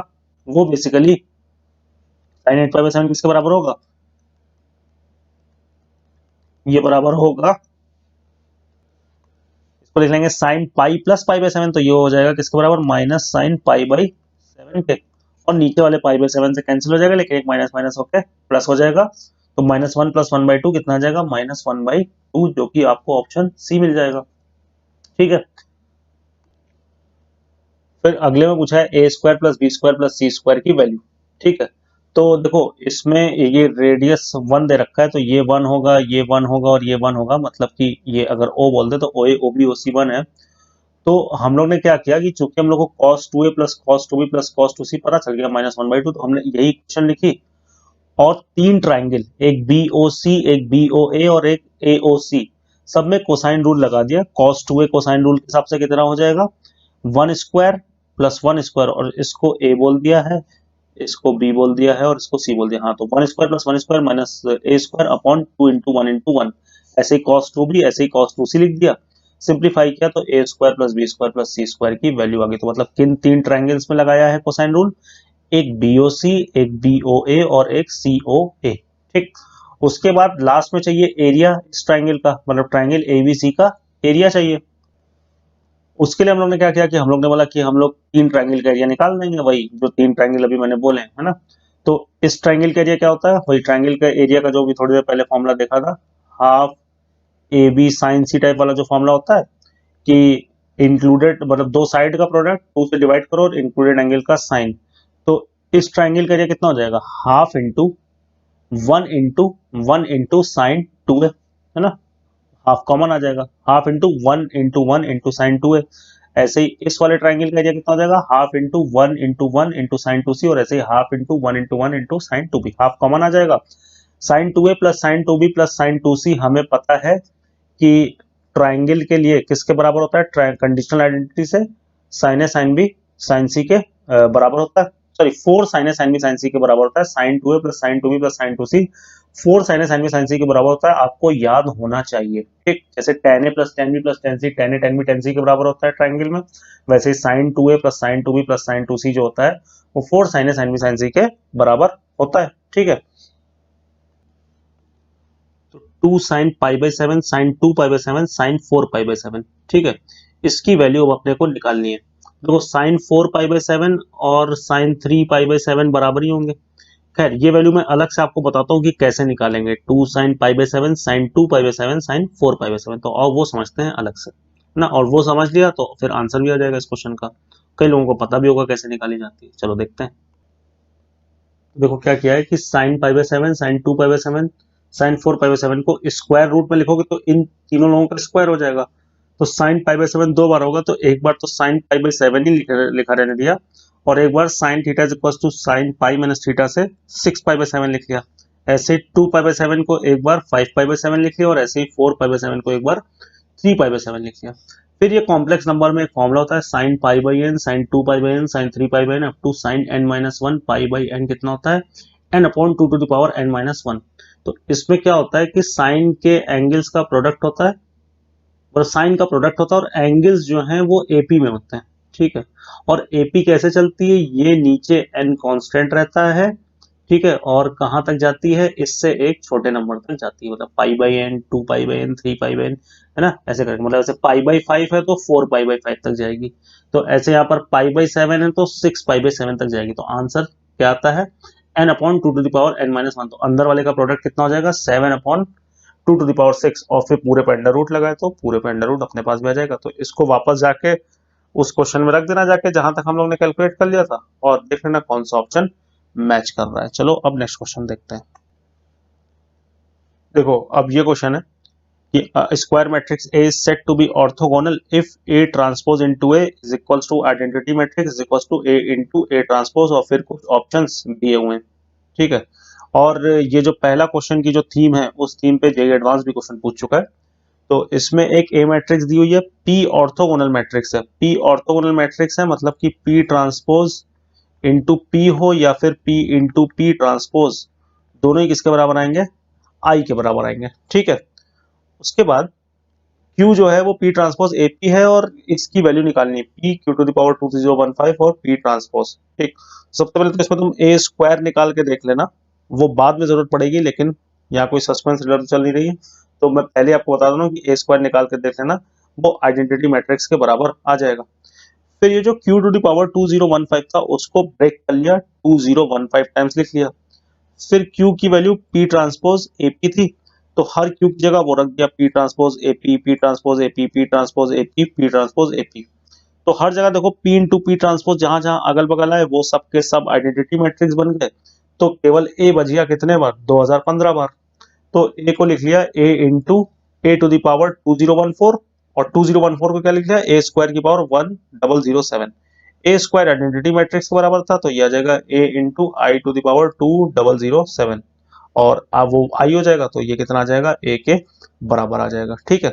वो बेसिकली साइन 8π/7 किसके बराबर होगा, ये बराबर होगा, इसको लिख लेंगे साइन पाई प्लस π/7, तो ये हो जाएगा किसके बराबर माइनस साइन π/7 के। और नीचे वाले π/7 से कैंसिल हो जाएगा, लेकिन एक माइनस माइनस होकर प्लस हो जाएगा, तो -1 + 1/2 कितना आ जाएगा -1/2, जो कि आपको ऑप्शन सी मिल जाएगा। ठीक है, फिर अगले में पूछा है a² + b² + c² की वैल्यू। ठीक है, तो देखो इसमें ये रेडियस 1 दे रखा है, तो ये 1 होगा, ये 1 होगा और ये 1 होगा, मतलब कि ये अगर o बोल दे तो OA OB OC 1 है। तो हम लोग ने क्या किया कि चूंकि हम लोग को cos 2a + cos 2b + cos 2c पता चल गया -1/2, तो हमने यही इक्वेशन लिखी और 3 ट्राइंगल, एक BOC, एक BOA और एक AOC, सब में कोसाइन रूल लगा दिया। cos 2a कोसाइन रूल के हिसाब से कितना हो जाएगा 1² + 1², और इसको A बोल दिया है, इसको B बोल दिया है और इसको C बोल दिया। हाँ, तो 1² + 1² माइनस A² अपॉन 2 × 1 × 1, ऐसे ही cos 2b ऐसे ही cos 2c लिख दिया। सिंप्लीफाई किया तो A² + B² + C² की वैल्यू आ गई। तो मतलब किन 3 ट्राइंगल्स में लगाया है कोसाइन रूल, एक BOC, एक BOA और एक COA। ठीक, उसके बाद लास्ट में चाहिए एरिया इस ट्राइंगल का, मतलब ट्राइंगल ABC का एरिया चाहिए। उसके लिए हम लोग ने क्या किया कि हम लोग ने बोला कि हम लोग 3 ट्राइंगल का एरिया निकाल देंगे, वही जो 3 ट्राइंगल अभी मैंने बोले है ना। तो इस ट्राइंगल का एरिया क्या होता है, वही ट्राइंगल का एरिया का जो भी थोड़ी देर पहले फॉर्मूला देखा था, half AB sin C type वाला जो फॉर्मूला होता है कि इंक्लूडेड मतलब दो साइड का प्रोडक्ट 2 से डिवाइड करो और इंक्लूडेड एंगल का साइन। तो इस ट्राइंगल का एरिया कितना हो जाएगा, half into 1 into sign 2a, है ना, हाफ कॉमन आ जाएगा, half into 1 into sign 2a। ऐसे ही इस वाले ट्राइंगल का एरिया कितना हो जाएगा, half into 1 into sign 2c, और ऐसे ही half into 1 into sine 2b, half common आ जाएगा। Sine 2a plus sine 2b plus sine 2c हमें पता है कि ट्राइंगल के लिए किसके बराबर होता है, कंडीशनल आइडेंटिटी से साइन ए साइन बी साइन सी के बराबर होता है, sorry 4 sin A sin B sin C के बराबर होता है, sin 2A plus sin 2B plus sin 2C 4 sin A sin B sin C के बराबर होता है। आपको याद होना चाहिए, ठीक, जैसे tan A plus tan B plus tan C tan A tan B tan C के बराबर होता है ट्राइंगल में, वैसे ही sin 2A plus sin 2B plus sin 2C जो होता है वो 4 sin A sin B sin C के बराबर होता है। ठीक है, तो 2 sin π/7 sin 2π/7 sin 4π/7, ठीक है, इसकी वैल्यू अब अपने को निकालनी है। देखो साइन 4π/7 और साइन 3π/7 बराबर ही होंगे। खैर ये वैल्यू मैं अलग से आपको बताता हूँ कि कैसे निकालेंगे, 2 sin π/7 sin 2π/7 sin 4π/7, तो और वो समझते हैं अलग से ना, और वो समझ लिया तो फिर आंसर भी आ जाएगा इस क्वेश्चन का। कई लोगों को पता भी होगा कैसे निकाली जाती है, चलो देखते हैं। देखो क्या किया है कि sin π/7 sin 2π/7 sin 4π/7 को स्क्वायर रूट में लिखोगे तो इन तीनों लोगों का स्क्वायर हो जाएगा। तो sin π/7 दो बार होगा, तो एक बार तो sin π/7 ही लिखा रहने दिया, और एक बार sin theta is equal to sin pi minus theta से 6π/7 लिख लिया। ऐसे 2π/7 को एक बार 5π/7 लिख लिया, और ऐसे ही 4π/7 को एक बार 3π/7 लिख लिया। फिर ये कॉम्प्लेक्स नंबर में एक फॉर्मूला होता है sin π/n sin 2π/n sin 3π/n up to sin n-1 π/n कितना होता है n/2 to the power n-1। तो इसमें क्या होता है कि साइन के एंगल्स का प्रोडक्ट होता है और साइन का प्रोडक्ट होता है और एंगल्स जो हैं वो एपी में होते हैं, ठीक है। और एपी कैसे चलती है, ये नीचे एन कांस्टेंट रहता है, ठीक है, और कहां तक जाती है, इससे एक छोटे नंबर तक जाती है, मतलब pi by n, 2 pi by n, 3 pi by n, है ना, ऐसे करके, मतलब ऐसे पाई बाई 5 है तो 4 पाई बाई 5 तक जाएगी। तो ऐसे यहाँ पर पाई बाई 7 है तो 6 पाई बाई 7 तक जाएगी। तो आंसर क्या आता है, n upon 2 to the power n minus 1। तो अंदर वाले का प्रोडक्ट कितना हो जाएगा, 7 अपॉन 2 टू द पावर 6, और फिर पूरे पे अंडर रूट लगाए तो पूरे पे अंडर रूट अपने पास भी आ जाएगा। तो इसको वापस जाके उस क्वेश्चन में रख देना जाके जहां तक हम लोग ने कैलकुलेट कर लिया था, और देख लेना कौन सा ऑप्शन मैच कर रहा है। चलो अब नेक्स्ट क्वेश्चन देखते हैं। देखो अब ये क्वेश्चन है कि square matrix A is set to be orthogonal if A transpose into A is equals to identity matrix is equals to A into A transpose, और फिर कुछ ऑप्शंस दिए हुए हैं, ठीक है। और ये जो पहला क्वेश्चन की जो थीम है उस थीम पे जेईई एडवांस भी क्वेश्चन पूछ चुका है। तो इसमें एक ए मैट्रिक्स दी हुई है, पी ऑर्थोगोनल मैट्रिक्स है। पी ऑर्थोगोनल मैट्रिक्स है मतलब कि पी ट्रांसपोज इंटू पी हो या फिर पी इंटू पी ट्रांसपोज, दोनों ही किसके बराबर आएंगे, आई के बराबर आएंगे, ठीक है। उसके बाद Q जो है वो P ट्रांसपोज AP है और इसकी वैल्यू निकालनी है P Q to the power 2015 और P ट्रांसपोज, ठीक। सबसे पहले तो इसमें तुम A स्क्वायर निकाल के देख लेना, वो बाद में जरूरत पड़ेगी, लेकिन यहाँ कोई सस्पेंस थ्रिलर चल नहीं रही है, तो मैं पहले आपको बता दूं कि A स्क्वायर निकाल के देख लेना, वो आइडेंटिटी मैट्रिक्स के बराबर आ जाएगा। फिर ये जो Q टू द पावर 2015 था उसको ब्रेक कर लिया, 2015 टाइम्स लिख लिया। फिर Q की वैल्यू P ट्रांसपोज AP थी, तो हर Q की जगह वो रख दिया P transpose AP, P transpose AP, P transpose AP, P transpose AP। तो हर जगह देखो P इंटू P ट्रांसपोज जहां जहां अगल बगल आए वो सब के सब आइडेंटिटी मैट्रिक्स बन गए। तो केवल A बच गया कितने बार, 2015 बार। तो A को लिख लिया A into A to the power 2014, और 2014 को क्या लिख लिया, A स्क्वायर की power 1007। A square identity matrix के बराबर था, तो ये आ जाएगा A into I to the power 2007, और अब वो आई हो जाएगा तो ये कितना आ जाएगा, A के बराबर आ जाएगा, ठीक है।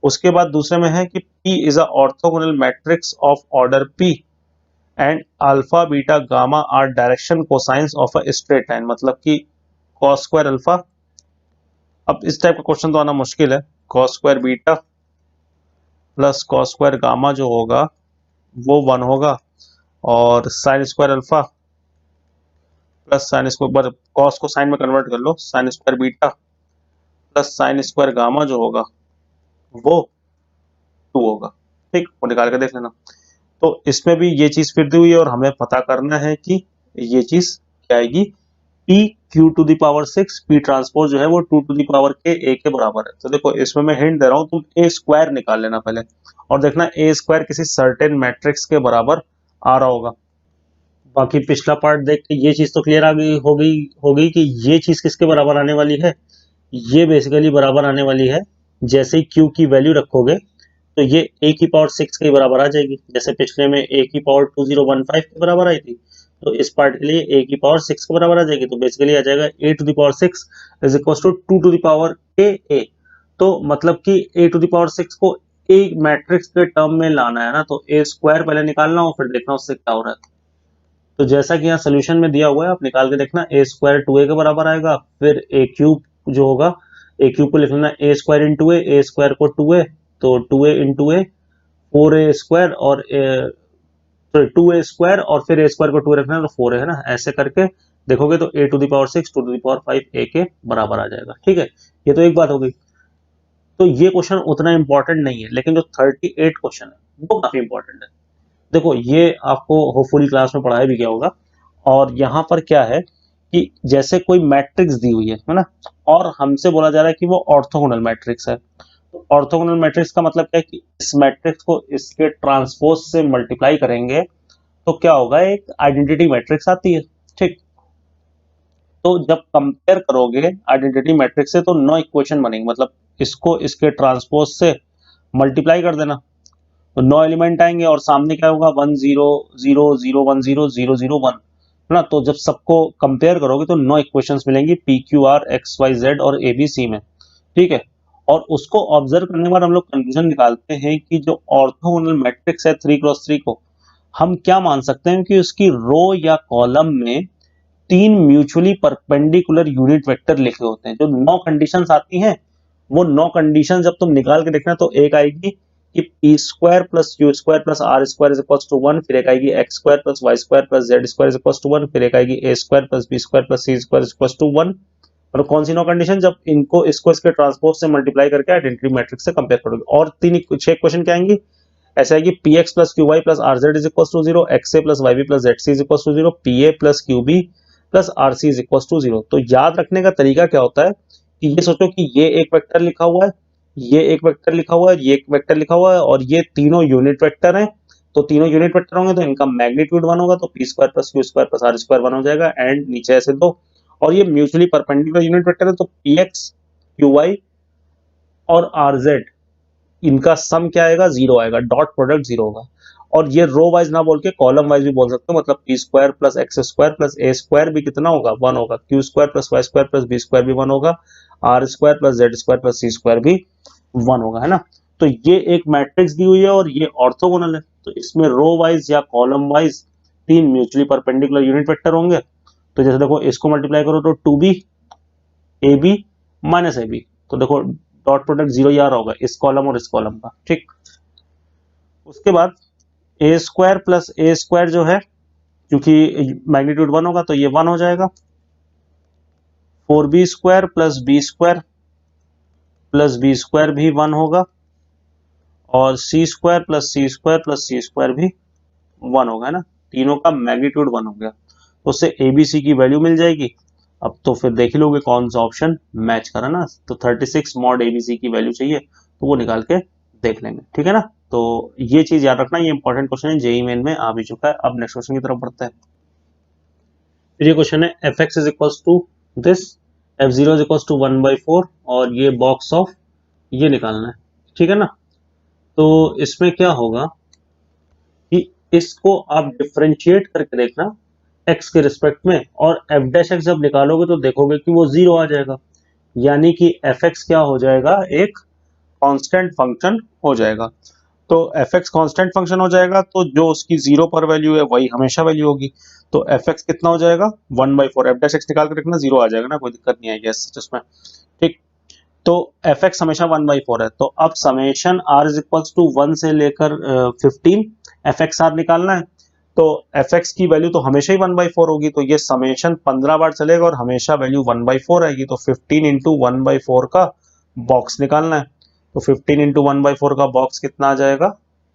उसके बाद दूसरे में है कि P is a orthogonal matrix of order P and alpha beta gamma are direction cosines of a straight line, मतलब कि cos स्क्वायर अल्फा। अब इस टाइप का क्वेश्चन तो आना मुश्किल है। cos square beta plus cos square gamma जो होगा वो 1 होगा, और sine square alpha plus sine square, cos को साइन में कन्वर्ट कर लो, sine square beta plus sine square gamma जो होगा वो 2 होगा, ठीक। वो निकाल के देख लेना। तो इसमें भी ये चीज फिर दी हुई है और हमें पता करना है कि ये चीज क्या आएगी, P Q to the power 6 P transpose जो है वो 2 to the power k A के बराबर है। तो देखो इसमें मैं हिंट दे रहा हूं, तुम A स्क्वायर निकाल लेना पहले, और देखना A स्क्वायर किसी सर्टेन मैट्रिक्स के बराबर आ रहा होगा। बाकी पिछला पार्ट देख के ये चीज तो क्लियर आ गई होगी कि ये चीज किसके बराबर आने वाली है, ये बेसिकली बराबर आने वाली है, जैसे ही Q की वैल्यू रखोगे तो ये A की पावर 6 के बराबर आ जाएगी, जैसे पिछले में A की पावर 2015 के बराबर आई थी, तो इस पार्ट के लिए A की पावर 6 के बराबर आ जाएगी। तो बेसिकली आ जाएगा A to the power 6 is equal to 2 to the power A। तो मतलब कि A टू द पावर 6 को A मैट्रिक्स के टर्म में लाना है ना, तो A स्क्वायर पहले निकालना हो, फिर देखना उससे क्या हो रहा है। तो जैसा कि यहाँ सोल्यूशन में दिया हुआ है आप निकाल के देखना, A स्क्वायर 2A के बराबर आएगा, फिर A क्यूब जो होगा, A क्यूब को लिख लेना A square into A square को 2A, तो 2A into A 4A square, और 2A स्क्वायर, और फिर A स्क्वायर को 2 रखना तो 4A है ना, ऐसे करके देखोगे तो A to the power 6 to the power 5 A के बराबर आ जाएगा, ठीक है। ये तो एक बात हो गई। तो ये क्वेश्चन उतना इंपॉर्टेंट नहीं है, लेकिन जो 38 क्वेश्चन है वो काफी इंपॉर्टेंट है। देखो ये आपको होपफुली क्लास में पढ़ाया भी गया होगा, और यहाँ पर क्या है कि जैसे कोई मैट्रिक्स दी हुई है ना, और हमसे बोला जा रहा है कि वो ऑर्थोगोनल मैट्रिक्स है। तो ऑर्थोगोनल मैट्रिक्स का मतलब क्या है कि इस मैट्रिक्स को इसके ट्रांसपोज से मल्टीप्लाई करेंगे तो क्या होगा, एक आइडेंटिटी मैट्रिक्स आती है, ठीक। तो जब कंपेयर करोगे आइडेंटिटी मैट्रिक्स से तो 9 इक्वेशन बनेंगे, मतलब इसको इसके ट्रांसपोज से मल्टीप्लाई कर देना तो 9 एलिमेंट आएंगे, और सामने क्या होगा 1 0 0 0 1 0 0 0 1 है ना। तो जब सबको कंपेयर करोगे तो 9 इक्वेशंस मिलेंगी p q r x y z और ए बी सी में, ठीक है। और उसको ऑब्जर्व करने के बाद हम लोग कंक्लूजन निकालते हैं कि जो ऑर्थोगोनल मैट्रिक्स है 3 क्रॉस 3 को हम क्या मान सकते हैं कि उसकी रो या कॉलम में तीन म्यूचुअली परपेंडिकुलर यूनिट वेक्टर लिखे होते हैं। जो 9 कंडीशंस आती हैं वो 9 कंडीशन जब तुम निकाल के देखना तो एक आएगी कि p square plus q square plus r square is equal to 1, फिर एक आएगी x square plus y square plus z square is equal to 1, फिर एक आएगी a square plus B square plus c square is equal to 1। और कौन सी 9 कंडीशन? जब इनको इसको इसके ट्रांसपोज से मल्टीप्लाई करके आइडेंटिटी मैट्रिक्स से कंपेयर करोगे। और 6 क्वेश्चन क्या आएंगी? ऐसे आएगी p x plus q y plus r z is equal to 0, x a plus y b plus z c is equal to 0, p a plus q b plus r c is equal to 0। तो याद रखने का तरीका क्या होता है कि ये सोचो कि ये एक वेक्टर लिखा हुआ है, ये एक वेक्टर लिखा हुआ है, ये एक वेक्टर लिखा हुआ है और ये तीनों यूनिट वेक्टर हैं। तो तीनों यूनिट वेक्टर होंगे तो इनका मैग्नीट्यूड 1 होगा, तो p square plus q square plus r square 1 हो जाएगा। एंड नीचे ऐसे दो, और ये म्यूचुअली परपेंडिकुलर यूनिट वेक्टर है तो पी एक्स क्यू वाई और आर जेड इनका सम क्या आएगा? 0 आएगा, डॉट प्रोडक्ट 0 होगा। और ये रो वाइज ना बोल के कॉलम वाइज भी बोल सकते हो, मतलब p square plus x square plus a square भी कितना होगा? 1 होगा, q square plus y square plus B square भी 1 होगा, r square plus z square plus c square भी 1 होगा, है ना। तो ये एक मैट्रिक्स दी हुई है और ये ऑर्थोगोनल है, तो इसमें रो वाइज या column wise 3 mutually perpendicular unit vector होंगे। तो जैसे देखो इसको मल्टीप्लाई करो तो 2b a b minus a b, तो देखो डॉट प्रोडक्ट 0 ही आ रहा होगा इस कॉलम और इस कॉलम का, ठीक। उसके बाद ए स्क्वायर प्लस ए स्क्वायर जो है, क्योंकि मैग्नीट्यूड 1 होगा तो ये 1 हो जाएगा, 4b square plus B square plus B square भी 1 होगा, और c square plus c square plus c square भी 1 होगा, है ना। तीनों का मैग्नीट्यूड 1 हो गया, तो उससे एबीसी की वैल्यू मिल जाएगी। अब तो फिर देख ही लोगे कौन सा ऑप्शन मैच करा ना, तो 36 मॉड एबीसी की वैल्यू चाहिए तो वो निकाल के देख लेंगे, ठीक है ना। तो ये चीज याद रखना, ये इंपॉर्टेंट क्वेश्चन है, जेईई मेन में आ भी चुका है। अब नेक्स्ट क्वेश्चन की तरफ बढ़ते हैं। ये क्वेश्चन है f x is equal to this, f zero is equal to 1/4 और ये बॉक्स ऑफ ये निकालना है, ठीक है ना। तो इसमें क्या होगा कि इसको आप डिफरेंशिएट करके देखना x के रिस्पेक्ट में, और एफ डैश एक्स जब निकालोगे तो देखोगे कि वो 0 आ जाएगा, यानी कि एफ एक्स क्या हो जाएगा? एक कांस्टेंट फंक्शन हो जाएगा। तो एफ एक्स कांस्टेंट फंक्शन हो जाएगा तो जो उसकी 0 पर वैल्यू है वही हमेशा वैल्यू होगी। तो एफ एक्स कितना हो जाएगा? 1/4, एफ डैश एक्स निकाल कर रखना 0 आ जाएगा ना, कोई दिक्कत नहीं आएगी इसमें, ठीक। तो एफ एक्स हमेशा 1/4 है, तो अब summation r is equal to 1 से लेकर 15 एफ एक्स आर निकालना है। तो एफ एक्स की वैल्यू तो हमेशा ही 1/4 होगी, तो ये समेशन 15 बार चलेगा और हमेशा वैल्यू 1/4 आएगी। तो 15 इंटू 1/4 का बॉक्स निकालना है, तो 15 इंटू 1/4 का बॉक्स कितना आ जाएगा?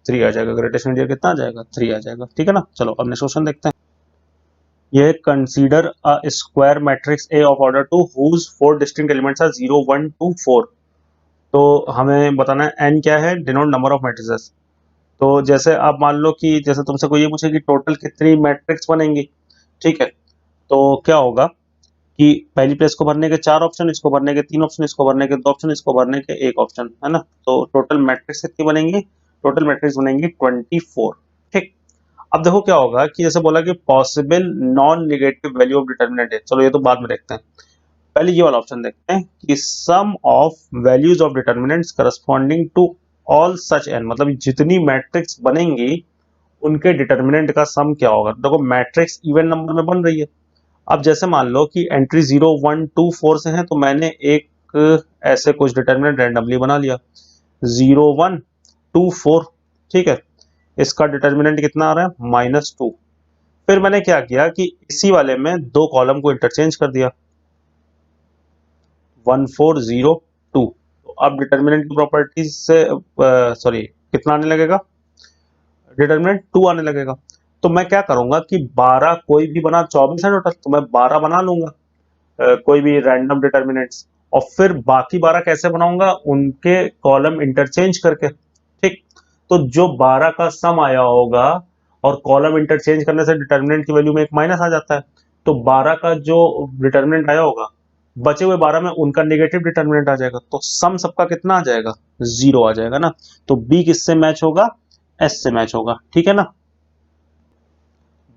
3 आ जाएगा। ग्रेटेस्ट इंटीजर कितना आ जाएगा? 3 आ जाएगा, ठीक है ना। चलो अब नेक्स्ट क्वेश्चन देखते हैं। यह consider a square matrix A of order 2 whose 4 distinct elements are 0 1 2 4। तो हमें बताना है n क्या है, डिनोट नंबर ऑफ मैट्रिसेस। तो जैसे आप मान लो कि जैसे तुमसे कोई ये पूछे कि टोटल कितनी मैट्रिक्स बनेंगी, ठीक है। तो क्या होगा कि पहली प्लेस को भरने के 4 ऑप्शन, इसको भरने के 3 ऑप्शन, इसको भरने के 2 ऑप्शन, इसको भरने के 1 ऑप्शन, है ना। तो टोटल मैट्रिक्स कितनी बनेंगी? टोटल मैट्रिक्स बनेंगी 24, ठीक। अब देखो क्या होगा कि जैसे बोला कि possible non negative value of determinant है, चलो ये तो बाद में देखते हैं, पहले ये वाला ऑप्शन देखते हैं कि sum of values of determinants corresponding to all such n, मतलब जितनी मैट्रिक्स बनेंगी उनके डिटर्मिनेंट का सम क्या होगा। देखो मैट्रिक्स इवन नंबर में बन रही है। अब जैसे मान लो कि एंट्री 0 1 2 4 से है, तो मैंने एक ऐसे कुछ डिटर्मिनेंट रैंडमली बना लिया 0 1 2 4, ठीक है। इसका डिटर्मिनेंट कितना आ रहा है? -2। फिर मैंने क्या किया कि इसी वाले में 2 कॉलम को इंटरचेंज कर दिया 1 4 0 2। तो अब डिटर्मिनेंट की प्रॉपर्टी से सॉरी कितना आने लगेगा? डिटर्मिनेंट 2 आने लगेगा। तो मैं क्या करूंगा कि 12 कोई भी बना, 24 है टोटल, तो मैं 12 बना लूंगा कोई भी रैंडम डिटर्मिनेंट्स, और फिर बाकी 12 कैसे बनाऊंगा? उनके कॉलम इंटरचेंज करके, ठीक। तो जो 12 का सम आया होगा और कॉलम इंटरचेंज करने से डिटर्मिनेंट की वैल्यू में एक माइनस आ जाता है, तो 12 का जो डिटर्मिनेंट आया होगा बचे हुए 12 में उनका नेगेटिव डिटर्मिनेंट आ जाएगा, तो सम सबका कितना आ जाएगा? 0 आ जाएगा ना। तो बी किससे मैच होगा? एस से मैच होगा, ठीक है ना।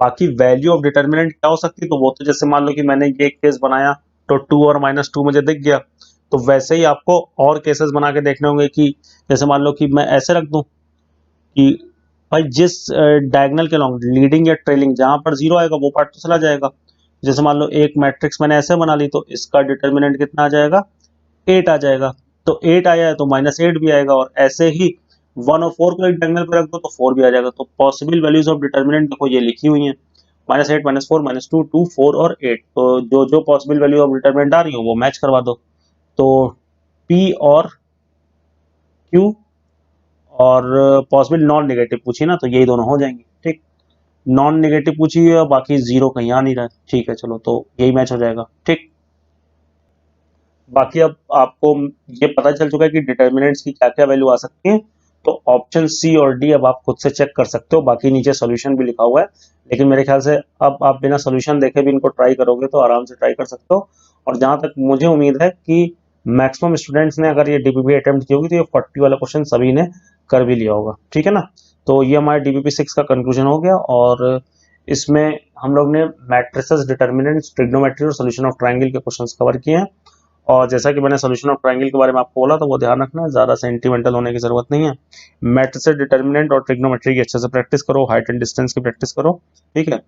बाकी वैल्यू ऑफ डिटर्मिनेंट क्या हो सकती है, तो वो तो जैसे मान लो कि मैंने ये केस बनाया तो 2 और -2 मुझे दिख गया, तो वैसे ही आपको और केसेस बना के देखने होंगे कि जैसे मान लो कि मैं ऐसे रख दूं कि भाई जिस डायगोनल के लॉन्ग लीडिंग या ट्रेलिंग जहां पर 0 आएगा वो पार्ट तो चला जाएगा, जैसे मान लो एक मैट्रिक्स मैंने ऐसे बना ली, तो इसका डिटर्मिनेंट कितना आ जाएगा, 8 आ जाएगा। तो 8 आया है तो -8 भी आएगा, और ऐसे ही 1 और 4 को एक डायगोनल पे रख दो तो 4 भी आ जाएगा। तो पॉसिबल वैल्यूज ऑफ डिटर्मिनेंट देखो ये लिखी हुई है, -8, -4, -2, 2, 4 और 8। तो जो जो पॉसिबल वैल्यू ऑफ डिटर्मिनेंट आ रही हो वो मैच करवा दो। तो P और Q और पॉसिबल नॉन नेगेटिव पूछी ना, तो यही दोनों हो जाएंगे। ठीक, नॉन नेगेटिव पूछी है, बाकी जीरो कहीं आ नहीं रहा है। ठीक है, चलो तो यही मैच हो जाएगा। ठीक, बाकी अब आपको ये पता चल चुका है कि डिटर्मिनेंट्स की क्या क्या वैल्यू आ सकती है। तो ऑप्शन सी और डी अब आप खुद से चेक कर सकते हो, बाकी नीचे सोल्यूशन भी लिखा हुआ है, लेकिन मेरे ख्याल से अब आप बिना सोल्यूशन देखे भी इनको ट्राई करोगे तो आराम से ट्राई कर सकते हो। और जहां तक मुझे उम्मीद है कि मैक्सिमम स्टूडेंट्स ने अगर ये डीपीपी अटेम्प्ट की होगी तो ये 40 वाला क्वेश्चन सभी ने कर भी लिया होगा। ठीक है ना, तो ये हमारे डीपीपी 6 का कंक्लूजन हो गया। और इसमें हम लोग ने मैट्रिसेस, डिटर्मिनेंट्स, ट्रिग्नोमेट्री और सोल्यूशन ऑफ ट्रायंगल के क्वेश्चंस कवर किए हैं। और जैसा कि मैंने सोल्यूशन ऑफ ट्रायंगल के बारे में आपको बोला, तो वो ध्यान रखना है, ज़्यादा सेंटिमेंटल होने की जरूरत नहीं है। मैट्रिसेस, डिटर्मिनेंट और ट्रिग्नोमेट्री की अच्छे से प्रैक्टिस करो, हाइट एंड डिस्टेंस की प्रैक्टिस करो। ठीक है,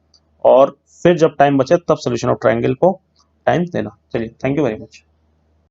और फिर जब टाइम बचे तब सोल्यूशन ऑफ ट्रायंगल को टाइम देना। चलिए, थैंक यू वेरी मच।